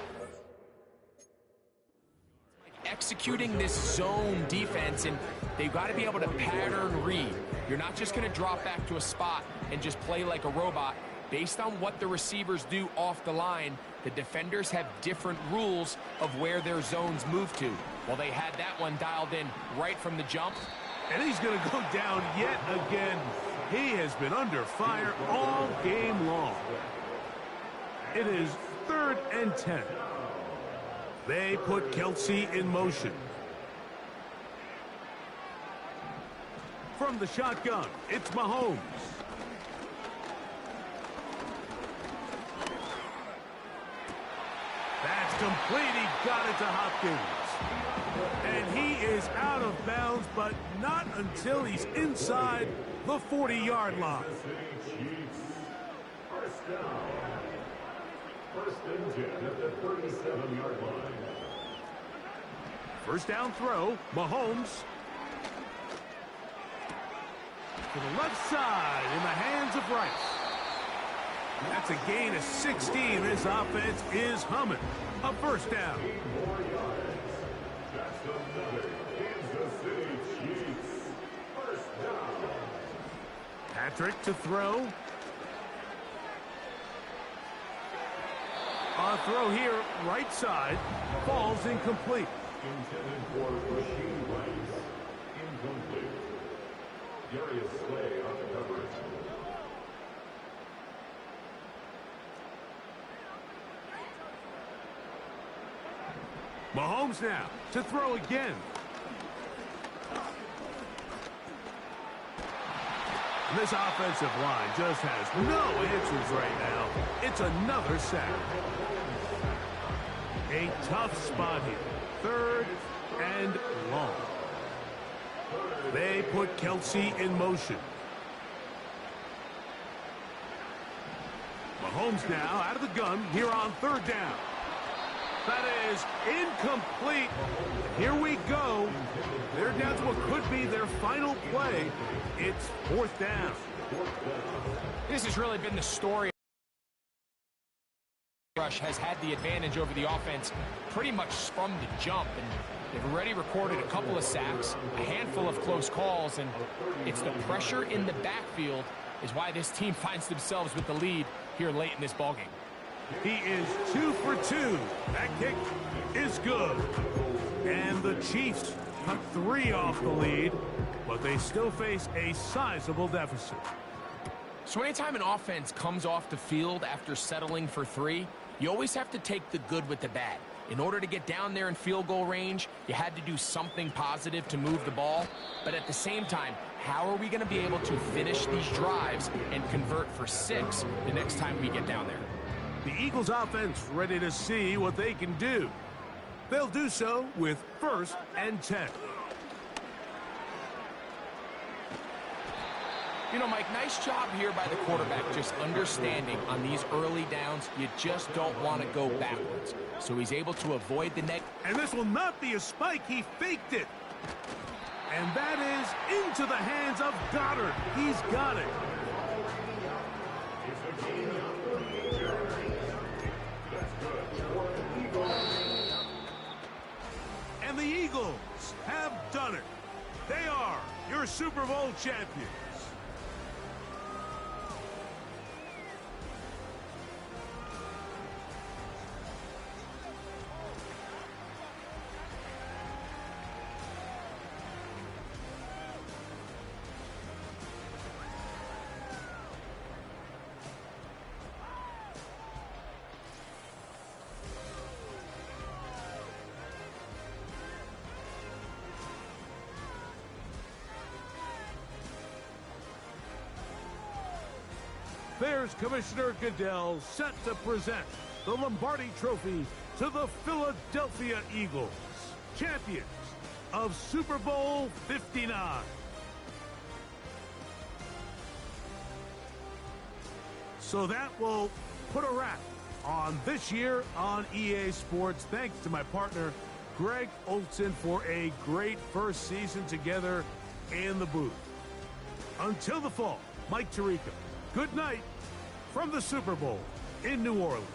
Executing this zone defense, and they've got to be able to pattern read. You're not just going to drop back to a spot and just play like a robot. Based on what the receivers do off the line, the defenders have different rules of where their zones move to. Well, they had that one dialed in right from the jump. And he's going to go down yet again. He has been under fire all game long. It is 3rd and 10. They put Kelsey in motion. From the shotgun, it's Mahomes. That's complete. He got it to Hopkins. And he is out of bounds, but not until he's inside the 40-yard line. First down. 1st and 10 at the 37-yard line. 1st down throw, Mahomes. To the left side in the hands of Rice. That's a gain of 16. This offense is humming. A 1st down. That's another Kansas City Chiefs. 1st down. Patrick to throw. A throw here, right side, falls incomplete. Intended for Rasheed Rice. Incomplete. Darius Slay on the coverage. Mahomes now to throw again. And this offensive line just has no answers right now. It's another sack. A tough spot here. 3rd and long. They put Kelsey in motion. Mahomes now out of the gun here on 3rd down. That is incomplete. Here we go. They're down to what could be their final play. It's 4th down. This has really been the story. Rush has had the advantage over the offense pretty much from the jump, and they've already recorded a couple of sacks, a handful of close calls, and it's the pressure in the backfield is why this team finds themselves with the lead here late in this ballgame. He is 2 for 2. That kick is good. And the Chiefs cut 3 off the lead, but they still face a sizable deficit. So anytime an offense comes off the field after settling for 3, you always have to take the good with the bad. In order to get down there in field goal range, you had to do something positive to move the ball. But at the same time, how are we going to be able to finish these drives and convert for 6 the next time we get down there? The Eagles offense ready to see what they can do. They'll do so with 1st and 10. You know, Mike, nice job here by the quarterback, just understanding on these early downs, you just don't want to go backwards. So he's able to avoid the net. And this will not be a spike. He faked it. And that is into the hands of Goddard. He's got it. And the Eagles have done it. They are your Super Bowl champions. there's Commissioner Goodell set to present the Lombardi Trophy to the Philadelphia Eagles, champions of Super Bowl 59. So that will put a wrap on this year on EA Sports. Thanks to my partner, Greg Olson, for a great first season together in the booth. Until the fall, Mike Tirico, good night from the Super Bowl in New Orleans.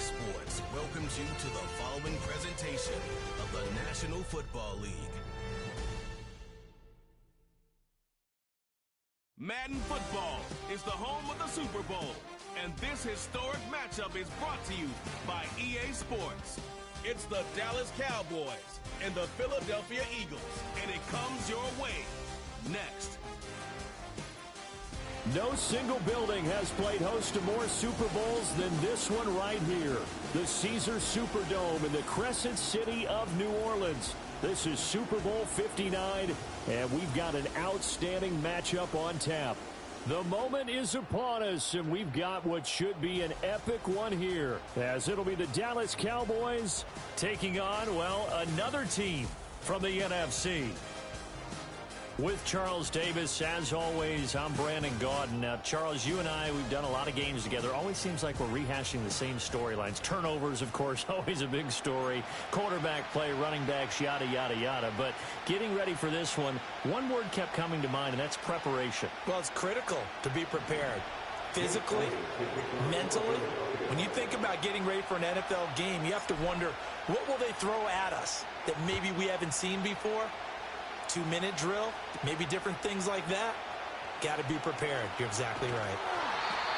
Sports welcomes you to the following presentation of the National Football League. Madden Football is the home of the Super Bowl, and this historic matchup is brought to you by EA Sports. It's the Dallas Cowboys and the Philadelphia Eagles, and it comes your way next. No single building has played host to more Super Bowls than this one right here. The Caesars Superdome in the Crescent City of New Orleans. This is Super Bowl 59, and we've got an outstanding matchup on tap. The moment is upon us, and we've got what should be an epic one here, as it'll be the Dallas Cowboys taking on, well, another team from the NFC. With Charles Davis, as always, I'm Brandon Gaudin. Now, Charles, you and I, we've done a lot of games together. Always seems like we're rehashing the same storylines. Turnovers, of course, always a big story. Quarterback play, running backs, yada, yada, yada. But getting ready for this one word kept coming to mind, and that's preparation. Well, it's critical to be prepared. Physically, mentally. When you think about getting ready for an NFL game, you have to wonder, what will they throw at us that maybe we haven't seen before? 2-minute drill, maybe different things like that. Got to be prepared. You're exactly right.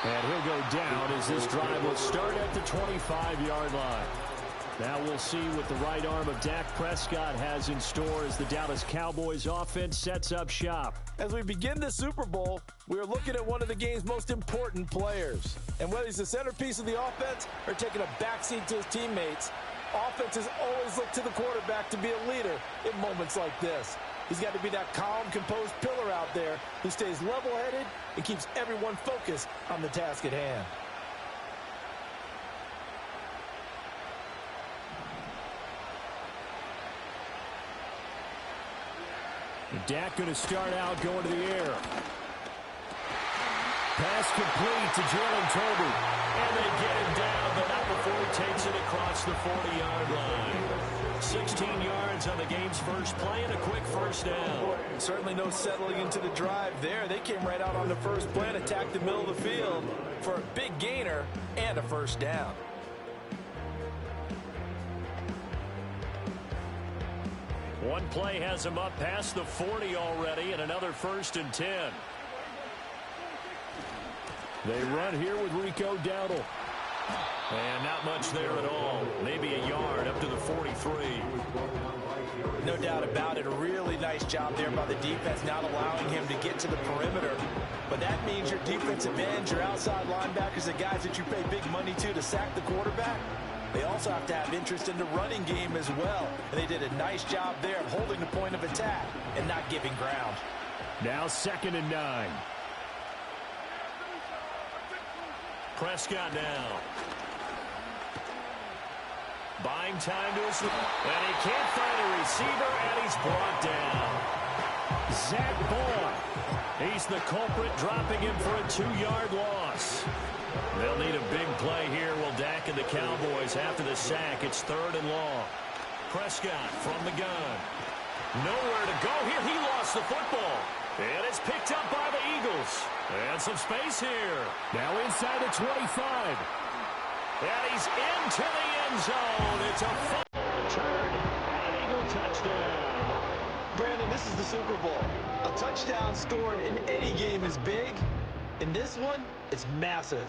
And he'll go down as this drive will start at the 25-yard line. Now we'll see what the right arm of Dak Prescott has in store as the Dallas Cowboys offense sets up shop. As we begin the Super Bowl, we're looking at one of the game's most important players. And whether he's the centerpiece of the offense or taking a backseat to his teammates, offenses always look to the quarterback to be a leader in moments like this. He's got to be that calm, composed pillar out there who stays level-headed and keeps everyone focused on the task at hand. Dak going to start out going to the air. Pass complete to Jalen Tolbert. And they get him down, but not before he takes it across the 40-yard line. 16 yards on the game's first play and a quick first down. Certainly no settling into the drive there. They came right out on the first play and attacked the middle of the field for a big gainer and a first down. One play has him up past the 40 already, and another 1st and 10. They run here with Rico Dowdle. And not much there at all. Maybe a yard up to the 43. No doubt about it. A really nice job there by the defense, not allowing him to get to the perimeter. But that means your defensive ends, your outside linebackers, the guys that you pay big money to sack the quarterback, they also have to have interest in the running game as well. And they did a nice job there of holding the point of attack and not giving ground. Now 2nd and 9. Prescott now. Buying time to his left. And he can't find a receiver, and he's brought down. Zach Ball. He's the culprit, dropping him for a 2-yard loss. They'll need a big play here. Will Dak and the Cowboys after the sack. It's 3rd and long. Prescott from the gun. Nowhere to go here. He lost the football. And it's picked up by the Eagles. And some space here. Now inside the 25. And he's into the end zone. It's a fumble return. An Eagle touchdown. Brandon, this is the Super Bowl. A touchdown scored in any game is big. In this one, it's massive.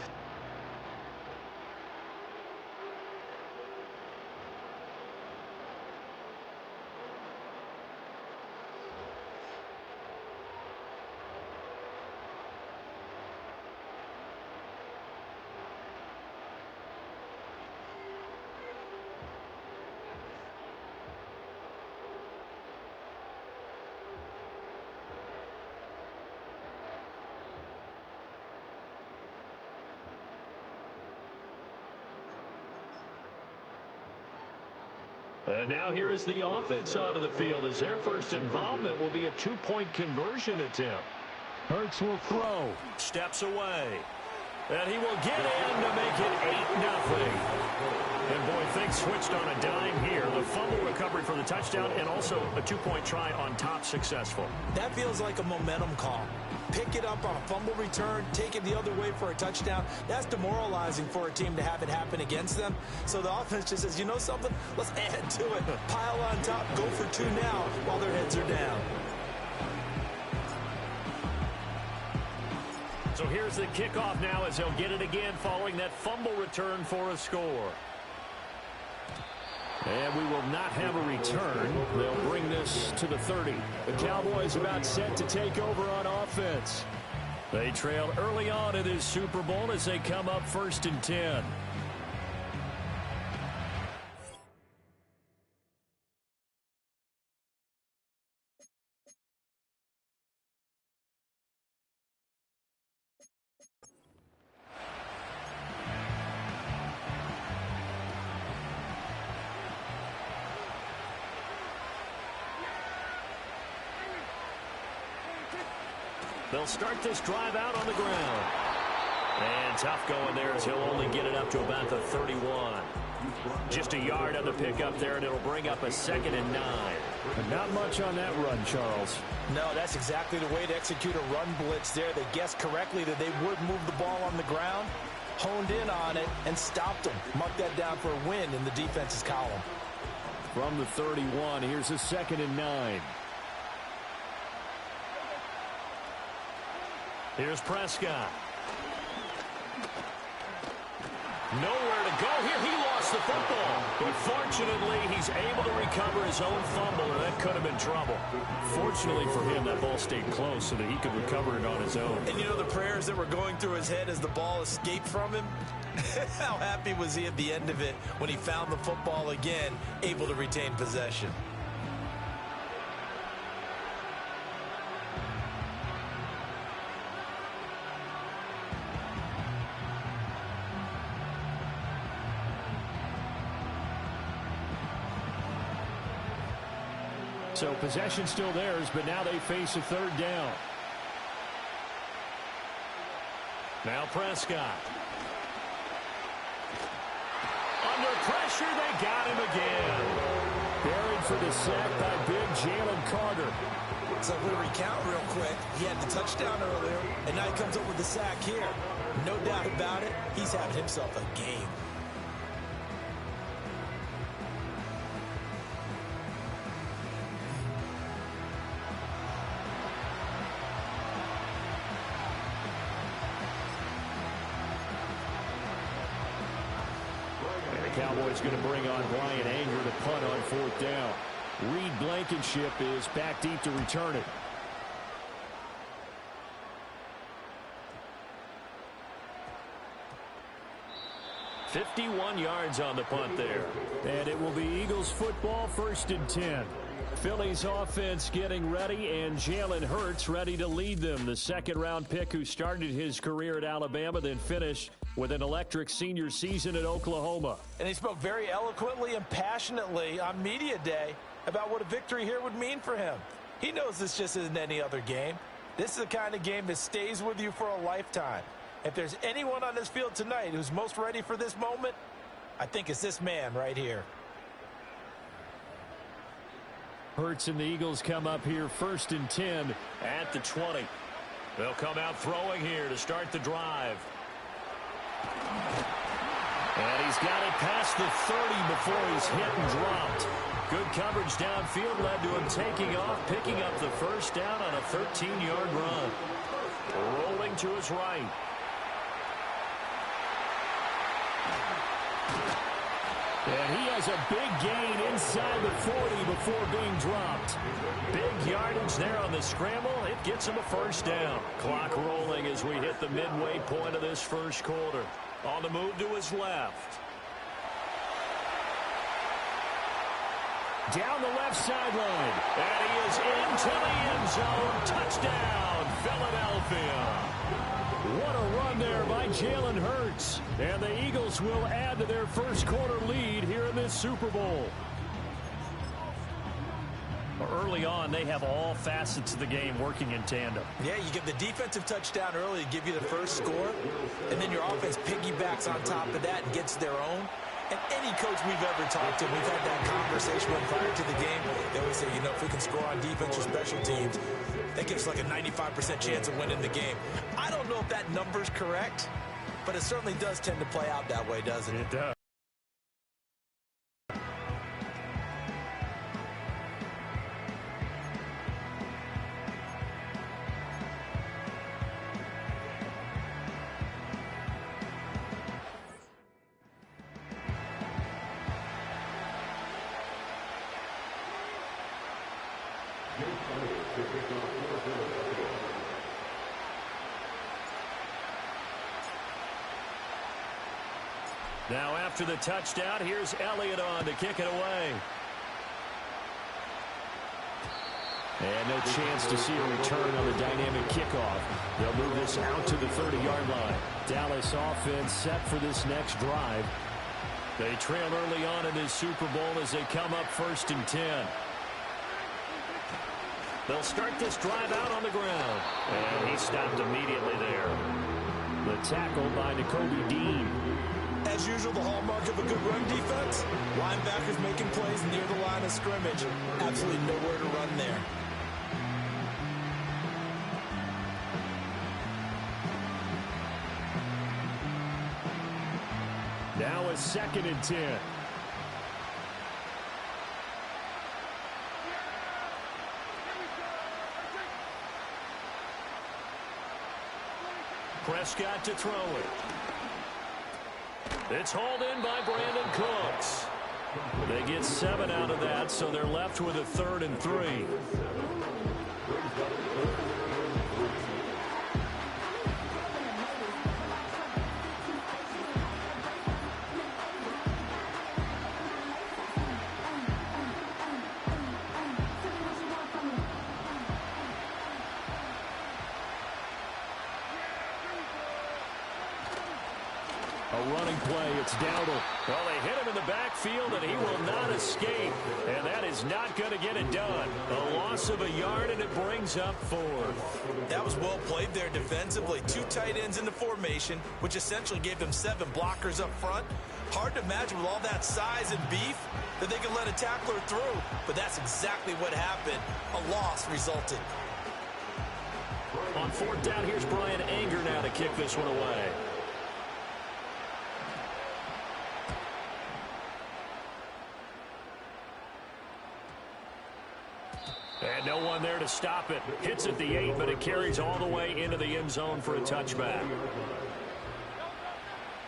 And now here is the offense onto the field as their first involvement will be a 2-point conversion attempt. Hurts will throw. Steps away. And he will get in to make it 8-0. And boy, things switched on a dime here. The fumble recovery for the touchdown and also a 2-point try on top successful. That feels like a momentum call. Pick it up on a fumble return, take it the other way for a touchdown. That's demoralizing for a team to have it happen against them. So the offense just says, you know something? Let's add to it. Pile on top, go for 2 now while their heads are down. So here's the kickoff now as they'll get it again following that fumble return for a score. And we will not have a return. They'll bring this to the 30. The Cowboys about set to take over on offense. They trailed early on in this Super Bowl as they come up 1st and 10. They'll start this drive out on the ground. And tough going there as he'll only get it up to about the 31. Just a yard on the pickup there, and it'll bring up a 2nd and 9. But not much on that run, Charles. No, that's exactly the way to execute a run blitz there. They guessed correctly that they would move the ball on the ground, honed in on it, and stopped them. Mark that down for a win in the defense's column. From the 31, here's a 2nd and 9. Here's Prescott. Nowhere to go here. He lost the football. But fortunately, he's able to recover his own fumble, or that could have been trouble. Fortunately for him, that ball stayed close so that he could recover it on his own. And you know the prayers that were going through his head as the ball escaped from him? How happy was he at the end of it when he found the football again, able to retain possession? So possession still theirs, but now they face a 3rd down. Now Prescott. Under pressure, they got him again. Buried for the sack by big Jalen Carter. So if we recount real quick, he had the touchdown earlier, and now he comes up with the sack here. No doubt about it, he's having himself a game. Cowboys going to bring on Brian Anger to punt on 4th down. Reed Blankenship is back deep to return it. $51 yards on the punt there. And it will be Eagles football, 1st and 10. Philly's offense getting ready, and Jalen Hurts ready to lead them. The 2nd-round pick who started his career at Alabama, then finished with an electric senior season at Oklahoma. And he spoke very eloquently and passionately on media day about what a victory here would mean for him. He knows this just isn't any other game. This is the kind of game that stays with you for a lifetime. If there's anyone on this field tonight who's most ready for this moment, I think it's this man right here. Hurts and the Eagles come up here 1st and 10 at the 20. They'll come out throwing here to start the drive. And he's got it past the 30 before he's hit and dropped. Good coverage downfield led to him taking off, picking up the 1st down on a 13-yard run. Rolling to his right. And he has a big gain inside the 40 before being dropped. Big yardage there on the scramble. It gets him a 1st down. Clock rolling as we hit the midway point of this 1st quarter. On the move to his left. Down the left sideline. And he is into the end zone. Touchdown, Philadelphia. What a run there by Jalen Hurts. And the Eagles will add to their 1st quarter lead here in this Super Bowl. Early on, they have all facets of the game working in tandem. Yeah, you get the defensive touchdown early to give you the 1st score, and then your offense piggybacks on top of that and gets their own. And any coach we've ever talked to, we've had that conversation with prior to the game. They always say, you know, if we can score on defense or special teams, that gives like a 95% chance of winning the game. I don't know if that number's correct, but it certainly does tend to play out that way, doesn't it? It does. Now after the touchdown, here's Elliott on to kick it away. And no chance to see a return on the dynamic kickoff. They'll move this out to the 30-yard line. Dallas offense set for this next drive. They trail early on in this Super Bowl as they come up 1st and 10. They'll start this drive out on the ground. And he stopped immediately there. The tackle by Nakobe Dean. As usual, the hallmark of a good run defense, linebackers making plays near the line of scrimmage. Absolutely nowhere to run there. Now a 2nd and 10. Prescott to throw it. It's hauled in by Brandon Cooks. They get 7 out of that, so they're left with a 3rd and 3. Running play, it's Dowdle. Well, they hit him in the backfield, and he will not escape. And that is not going to get it done. A loss of a yard, and it brings up 4th. That was well played there defensively. 2 tight ends in the formation, which essentially gave them 7 blockers up front. Hard to imagine with all that size and beef that they could let a tackler through. But that's exactly what happened. A loss resulted. On 4th down, here's Brian Anger now to kick this one away. And no one there to stop it. Hits at the 8, but it carries all the way into the end zone for a touchback.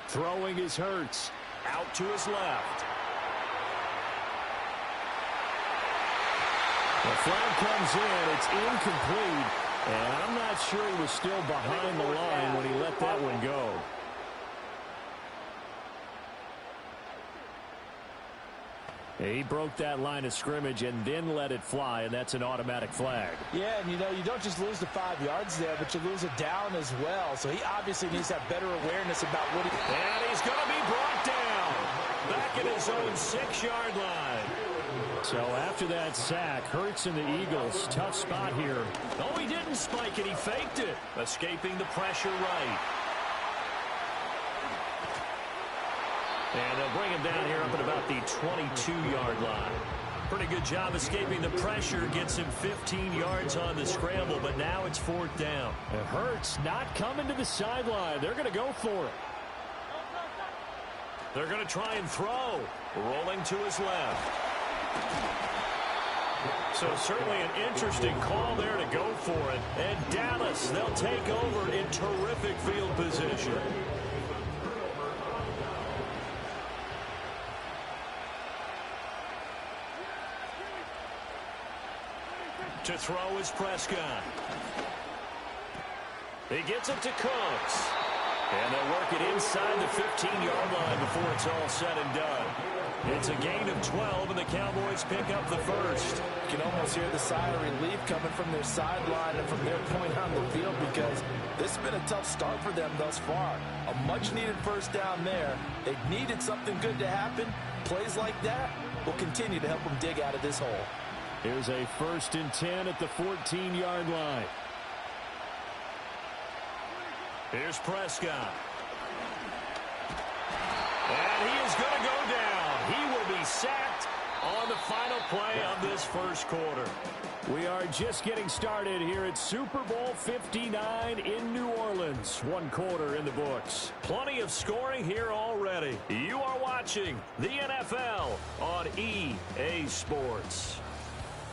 Throwing is Hurts. Out to his left. The flag comes in. It's incomplete. And I'm not sure he was still behind the line when he let that one go. He broke that line of scrimmage and then let it fly, and that's an automatic flag. Yeah, and you know, you don't just lose the 5 yards there, but you lose it down as well. So he obviously needs to have better awareness about what he... And he's going to be brought down. Back in his own 6-yard line. So after that sack, Hurts and the Eagles, tough spot here. Oh, he didn't spike it. He faked it. Escaping the pressure right. And they'll bring him down here up at about the 22-yard line. Pretty good job escaping the pressure. Gets him 15 yards on the scramble, but now it's 4th down. And Hurts not coming to the sideline. They're going to go for it. They're going to try and throw. Rolling to his left. So certainly an interesting call there to go for it. And Dallas, they'll take over in terrific field position. To throw is Prescott. He gets it to Cooks. And they'll work it inside the 15-yard line before it's all said and done. It's a gain of 12, and the Cowboys pick up the first. You can almost hear the sigh of relief coming from their sideline and from their point on the field, because this has been a tough start for them thus far. A much-needed first down there. They needed something good to happen. Plays like that will continue to help them dig out of this hole. Here's a 1st and 10 at the 14-yard line. Here's Prescott. And he is going to go down. He will be sacked on the final play of this first quarter. We are just getting started here at Super Bowl 59 in New Orleans. 1 quarter in the books. Plenty of scoring here already. You are watching the NFL on EA Sports.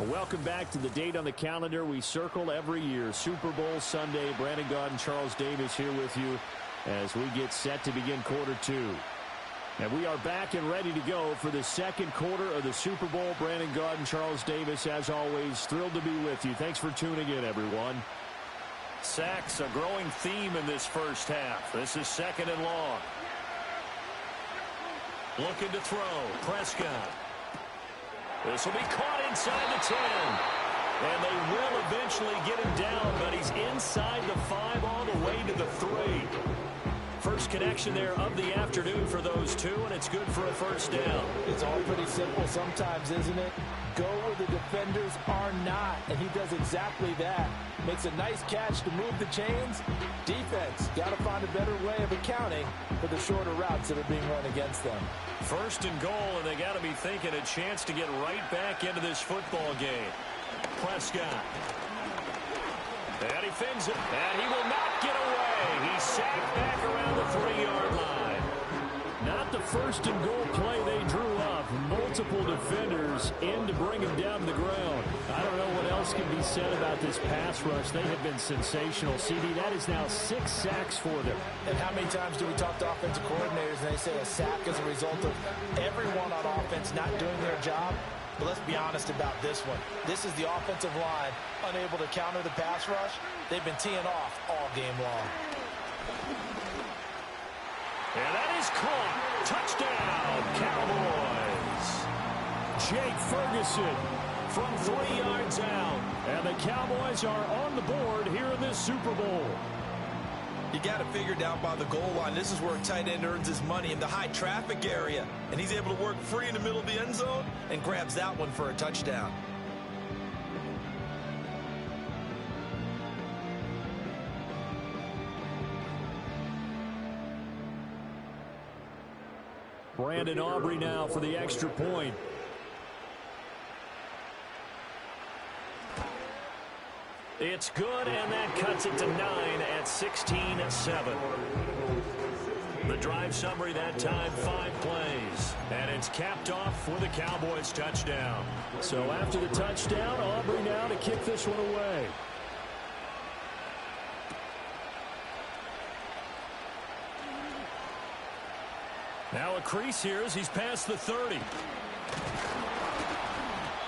Welcome back to the date on the calendar we circle every year. Super Bowl Sunday. Brandon Gaud and Charles Davis here with you as we get set to begin quarter 2. And we are back and ready to go for the 2nd quarter of the Super Bowl. Brandon Gaud and Charles Davis, as always, thrilled to be with you. Thanks for tuning in, everyone. Sacks, a growing theme in this first half. This is 2nd and long. Looking to throw. Prescott. This will be caught inside the 10. And they will eventually get him down, but he's inside the 5 all the way to the 3. first connection there of the afternoon for those two, and it's good for a first down. It's all pretty simple sometimes, isn't it? Go where the defenders are not, and he does exactly that. Makes a nice catch to move the chains. Defense, got to find a better way of accounting for the shorter routes that are being run against them. First and goal, and they got to be thinking a chance to get right back into this football game. Prescott. And he fins it, and he will not get away. He's sacked back around the 3-yard line. Not the first and goal play they drew up. Multiple defenders in to bring him down to the ground. I don't know what else can be said about this pass rush. They have been sensational. CD, that is now 6 sacks for them. And how many times do we talk to offensive coordinators and they say a sack is a result of everyone on offense not doing their job? But let's be honest about this one. This is the offensive line unable to counter the pass rush. They've been teeing off all game long. And that is caught. Touchdown, Cowboys. Jake Ferguson from 3 yards out. And the Cowboys are on the board here in this Super Bowl. You got to figure down by the goal line. This is where a tight end earns his money, in the high traffic area. And he's able to work free in the middle of the end zone and grabs that one for a touchdown. Brandon Aubrey now for the extra point. It's good, and that cuts it to 9 at 16-7. The drive summary that time, 5 plays. And it's capped off with a Cowboys touchdown. So after the touchdown, Aubrey now to kick this one away. Now a crease here as he's past the 30.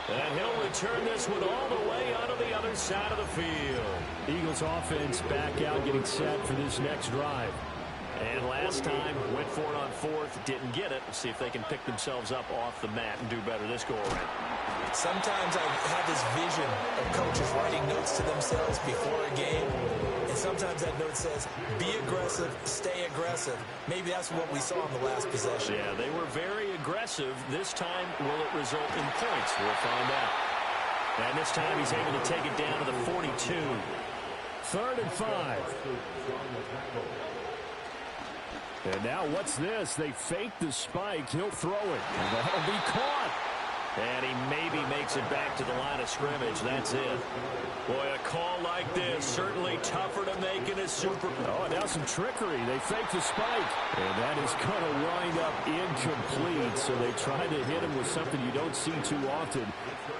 And he'll return this one all the way onto the other side of the field. Eagles offense back out, getting set for this next drive. And last time, went for it on 4th, didn't get it. Let's see if they can pick themselves up off the mat and do better this go-around. Sometimes I have this vision of coaches writing notes to themselves before a game. And sometimes that note says, be aggressive, stay aggressive. Maybe that's what we saw in the last possession. Yeah, they were very aggressive. This time, will it result in points? We'll find out. And this time, he's able to take it down to the 42. 3rd and 5. And now what's this? They fake the spike. He'll throw it. And that'll be caught. And he maybe makes it back to the line of scrimmage. That's it. Boy, a call like this, certainly tougher to make in a Super Bowl. Oh, now some trickery. They fake the spike. And that is going to wind up incomplete. So they try to hit him with something you don't see too often,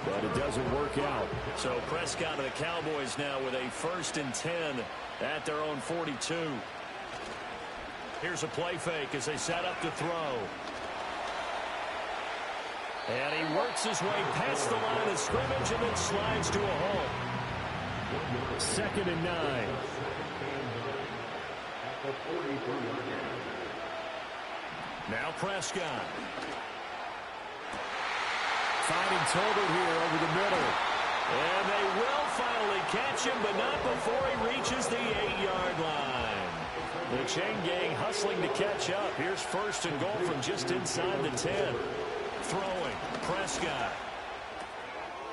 but it doesn't work out. So Prescott and the Cowboys now with a 1st and 10 at their own 42. Here's a play fake as they set up to throw. And he works his way past the line of scrimmage and then slides to a hole. 2nd and 9. Now Prescott. Finding Tolbert here over the middle. And they will finally catch him, but not before he reaches the 8-yard line. The chain gang hustling to catch up. Here's 1st and goal from just inside the 10. Throwing, Prescott.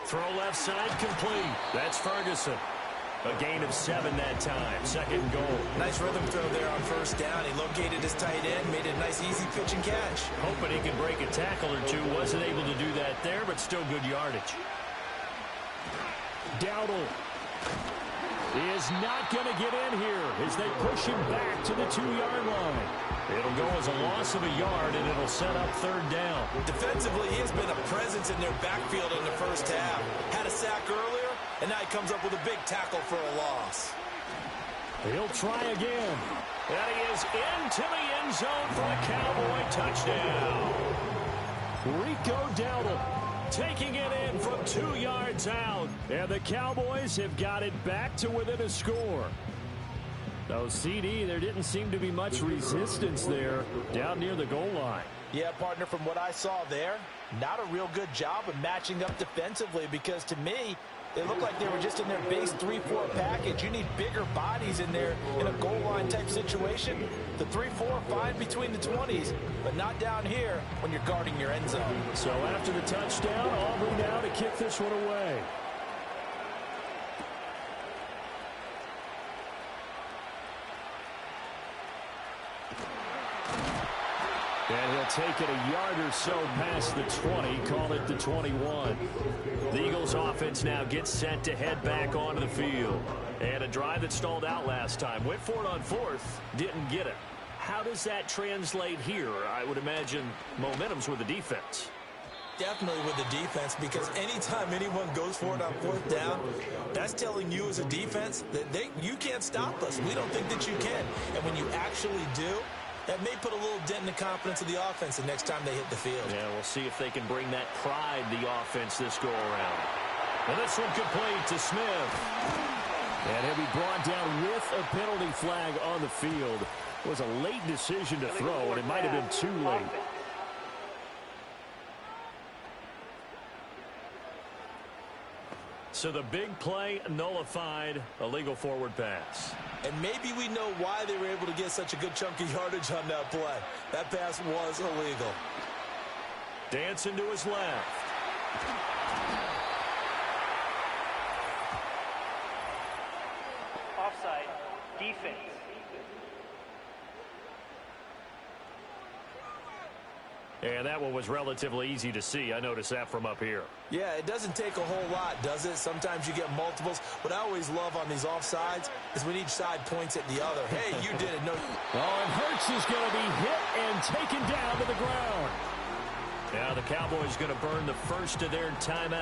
Throw left side, complete. That's Ferguson. A gain of 7 that time. 2nd and goal. Nice rhythm throw there on 1st down. He located his tight end, made it a nice easy pitch and catch. Hoping he could break a tackle or two. Wasn't able to do that there, but still good yardage. Dowdle is not going to get in here as they push him back to the 2-yard line. It'll go as a loss of a yard, and it'll set up 3rd down. Defensively, he has been a presence in their backfield in the 1st half. Had a sack earlier, and now he comes up with a big tackle for a loss. He'll try again. And he is into the end zone for a Cowboy touchdown. Rico Dowdle taking it in from 2 yards out. And the Cowboys have got it back to within a score. So, CD, there didn't seem to be much resistance there down near the goal line. Yeah, partner, from what I saw there, not a real good job of matching up defensively because, to me, They look like they were just in their base 3-4 package. You need bigger bodies in there in a goal line type situation. The 3-4 fine between the 20s, but not down here when you're guarding your end zone. So after the touchdown, Aubrey now to kick this one away. And he'll take it a yard or so past the 20, call it the 21. The Eagles offense now gets set to head back onto the field. And a drive that stalled out last time. Went for it on fourth, didn't get it. How does that translate here? I would imagine momentum's with the defense. Definitely with the defense, because anytime anyone goes for it on fourth down, that's telling you as a defense that you can't stop us. We don't think that you can. And when you actually do, that may put a little dent in the confidence of the offense the next time they hit the field. Yeah, we'll see if they can bring that pride, the offense, this go-around. And this one complete to Smith. And he'll be brought down with a penalty flag on the field. It was a late decision to throw, and it might have been too late. So the big play nullified, a legal forward pass. And maybe we know why they were able to get such a good chunk of yardage on that play. That pass was illegal. Dancing to his left. Offside. Defense. And that one was relatively easy to see. I noticed that from up here. Yeah, it doesn't take a whole lot, does it? Sometimes you get multiples. What I always love on these offsides is when each side points at the other. Hey, you did it. No. Oh, and Hurts is going to be hit and taken down to the ground. Now the Cowboys going to burn the first of their timeouts.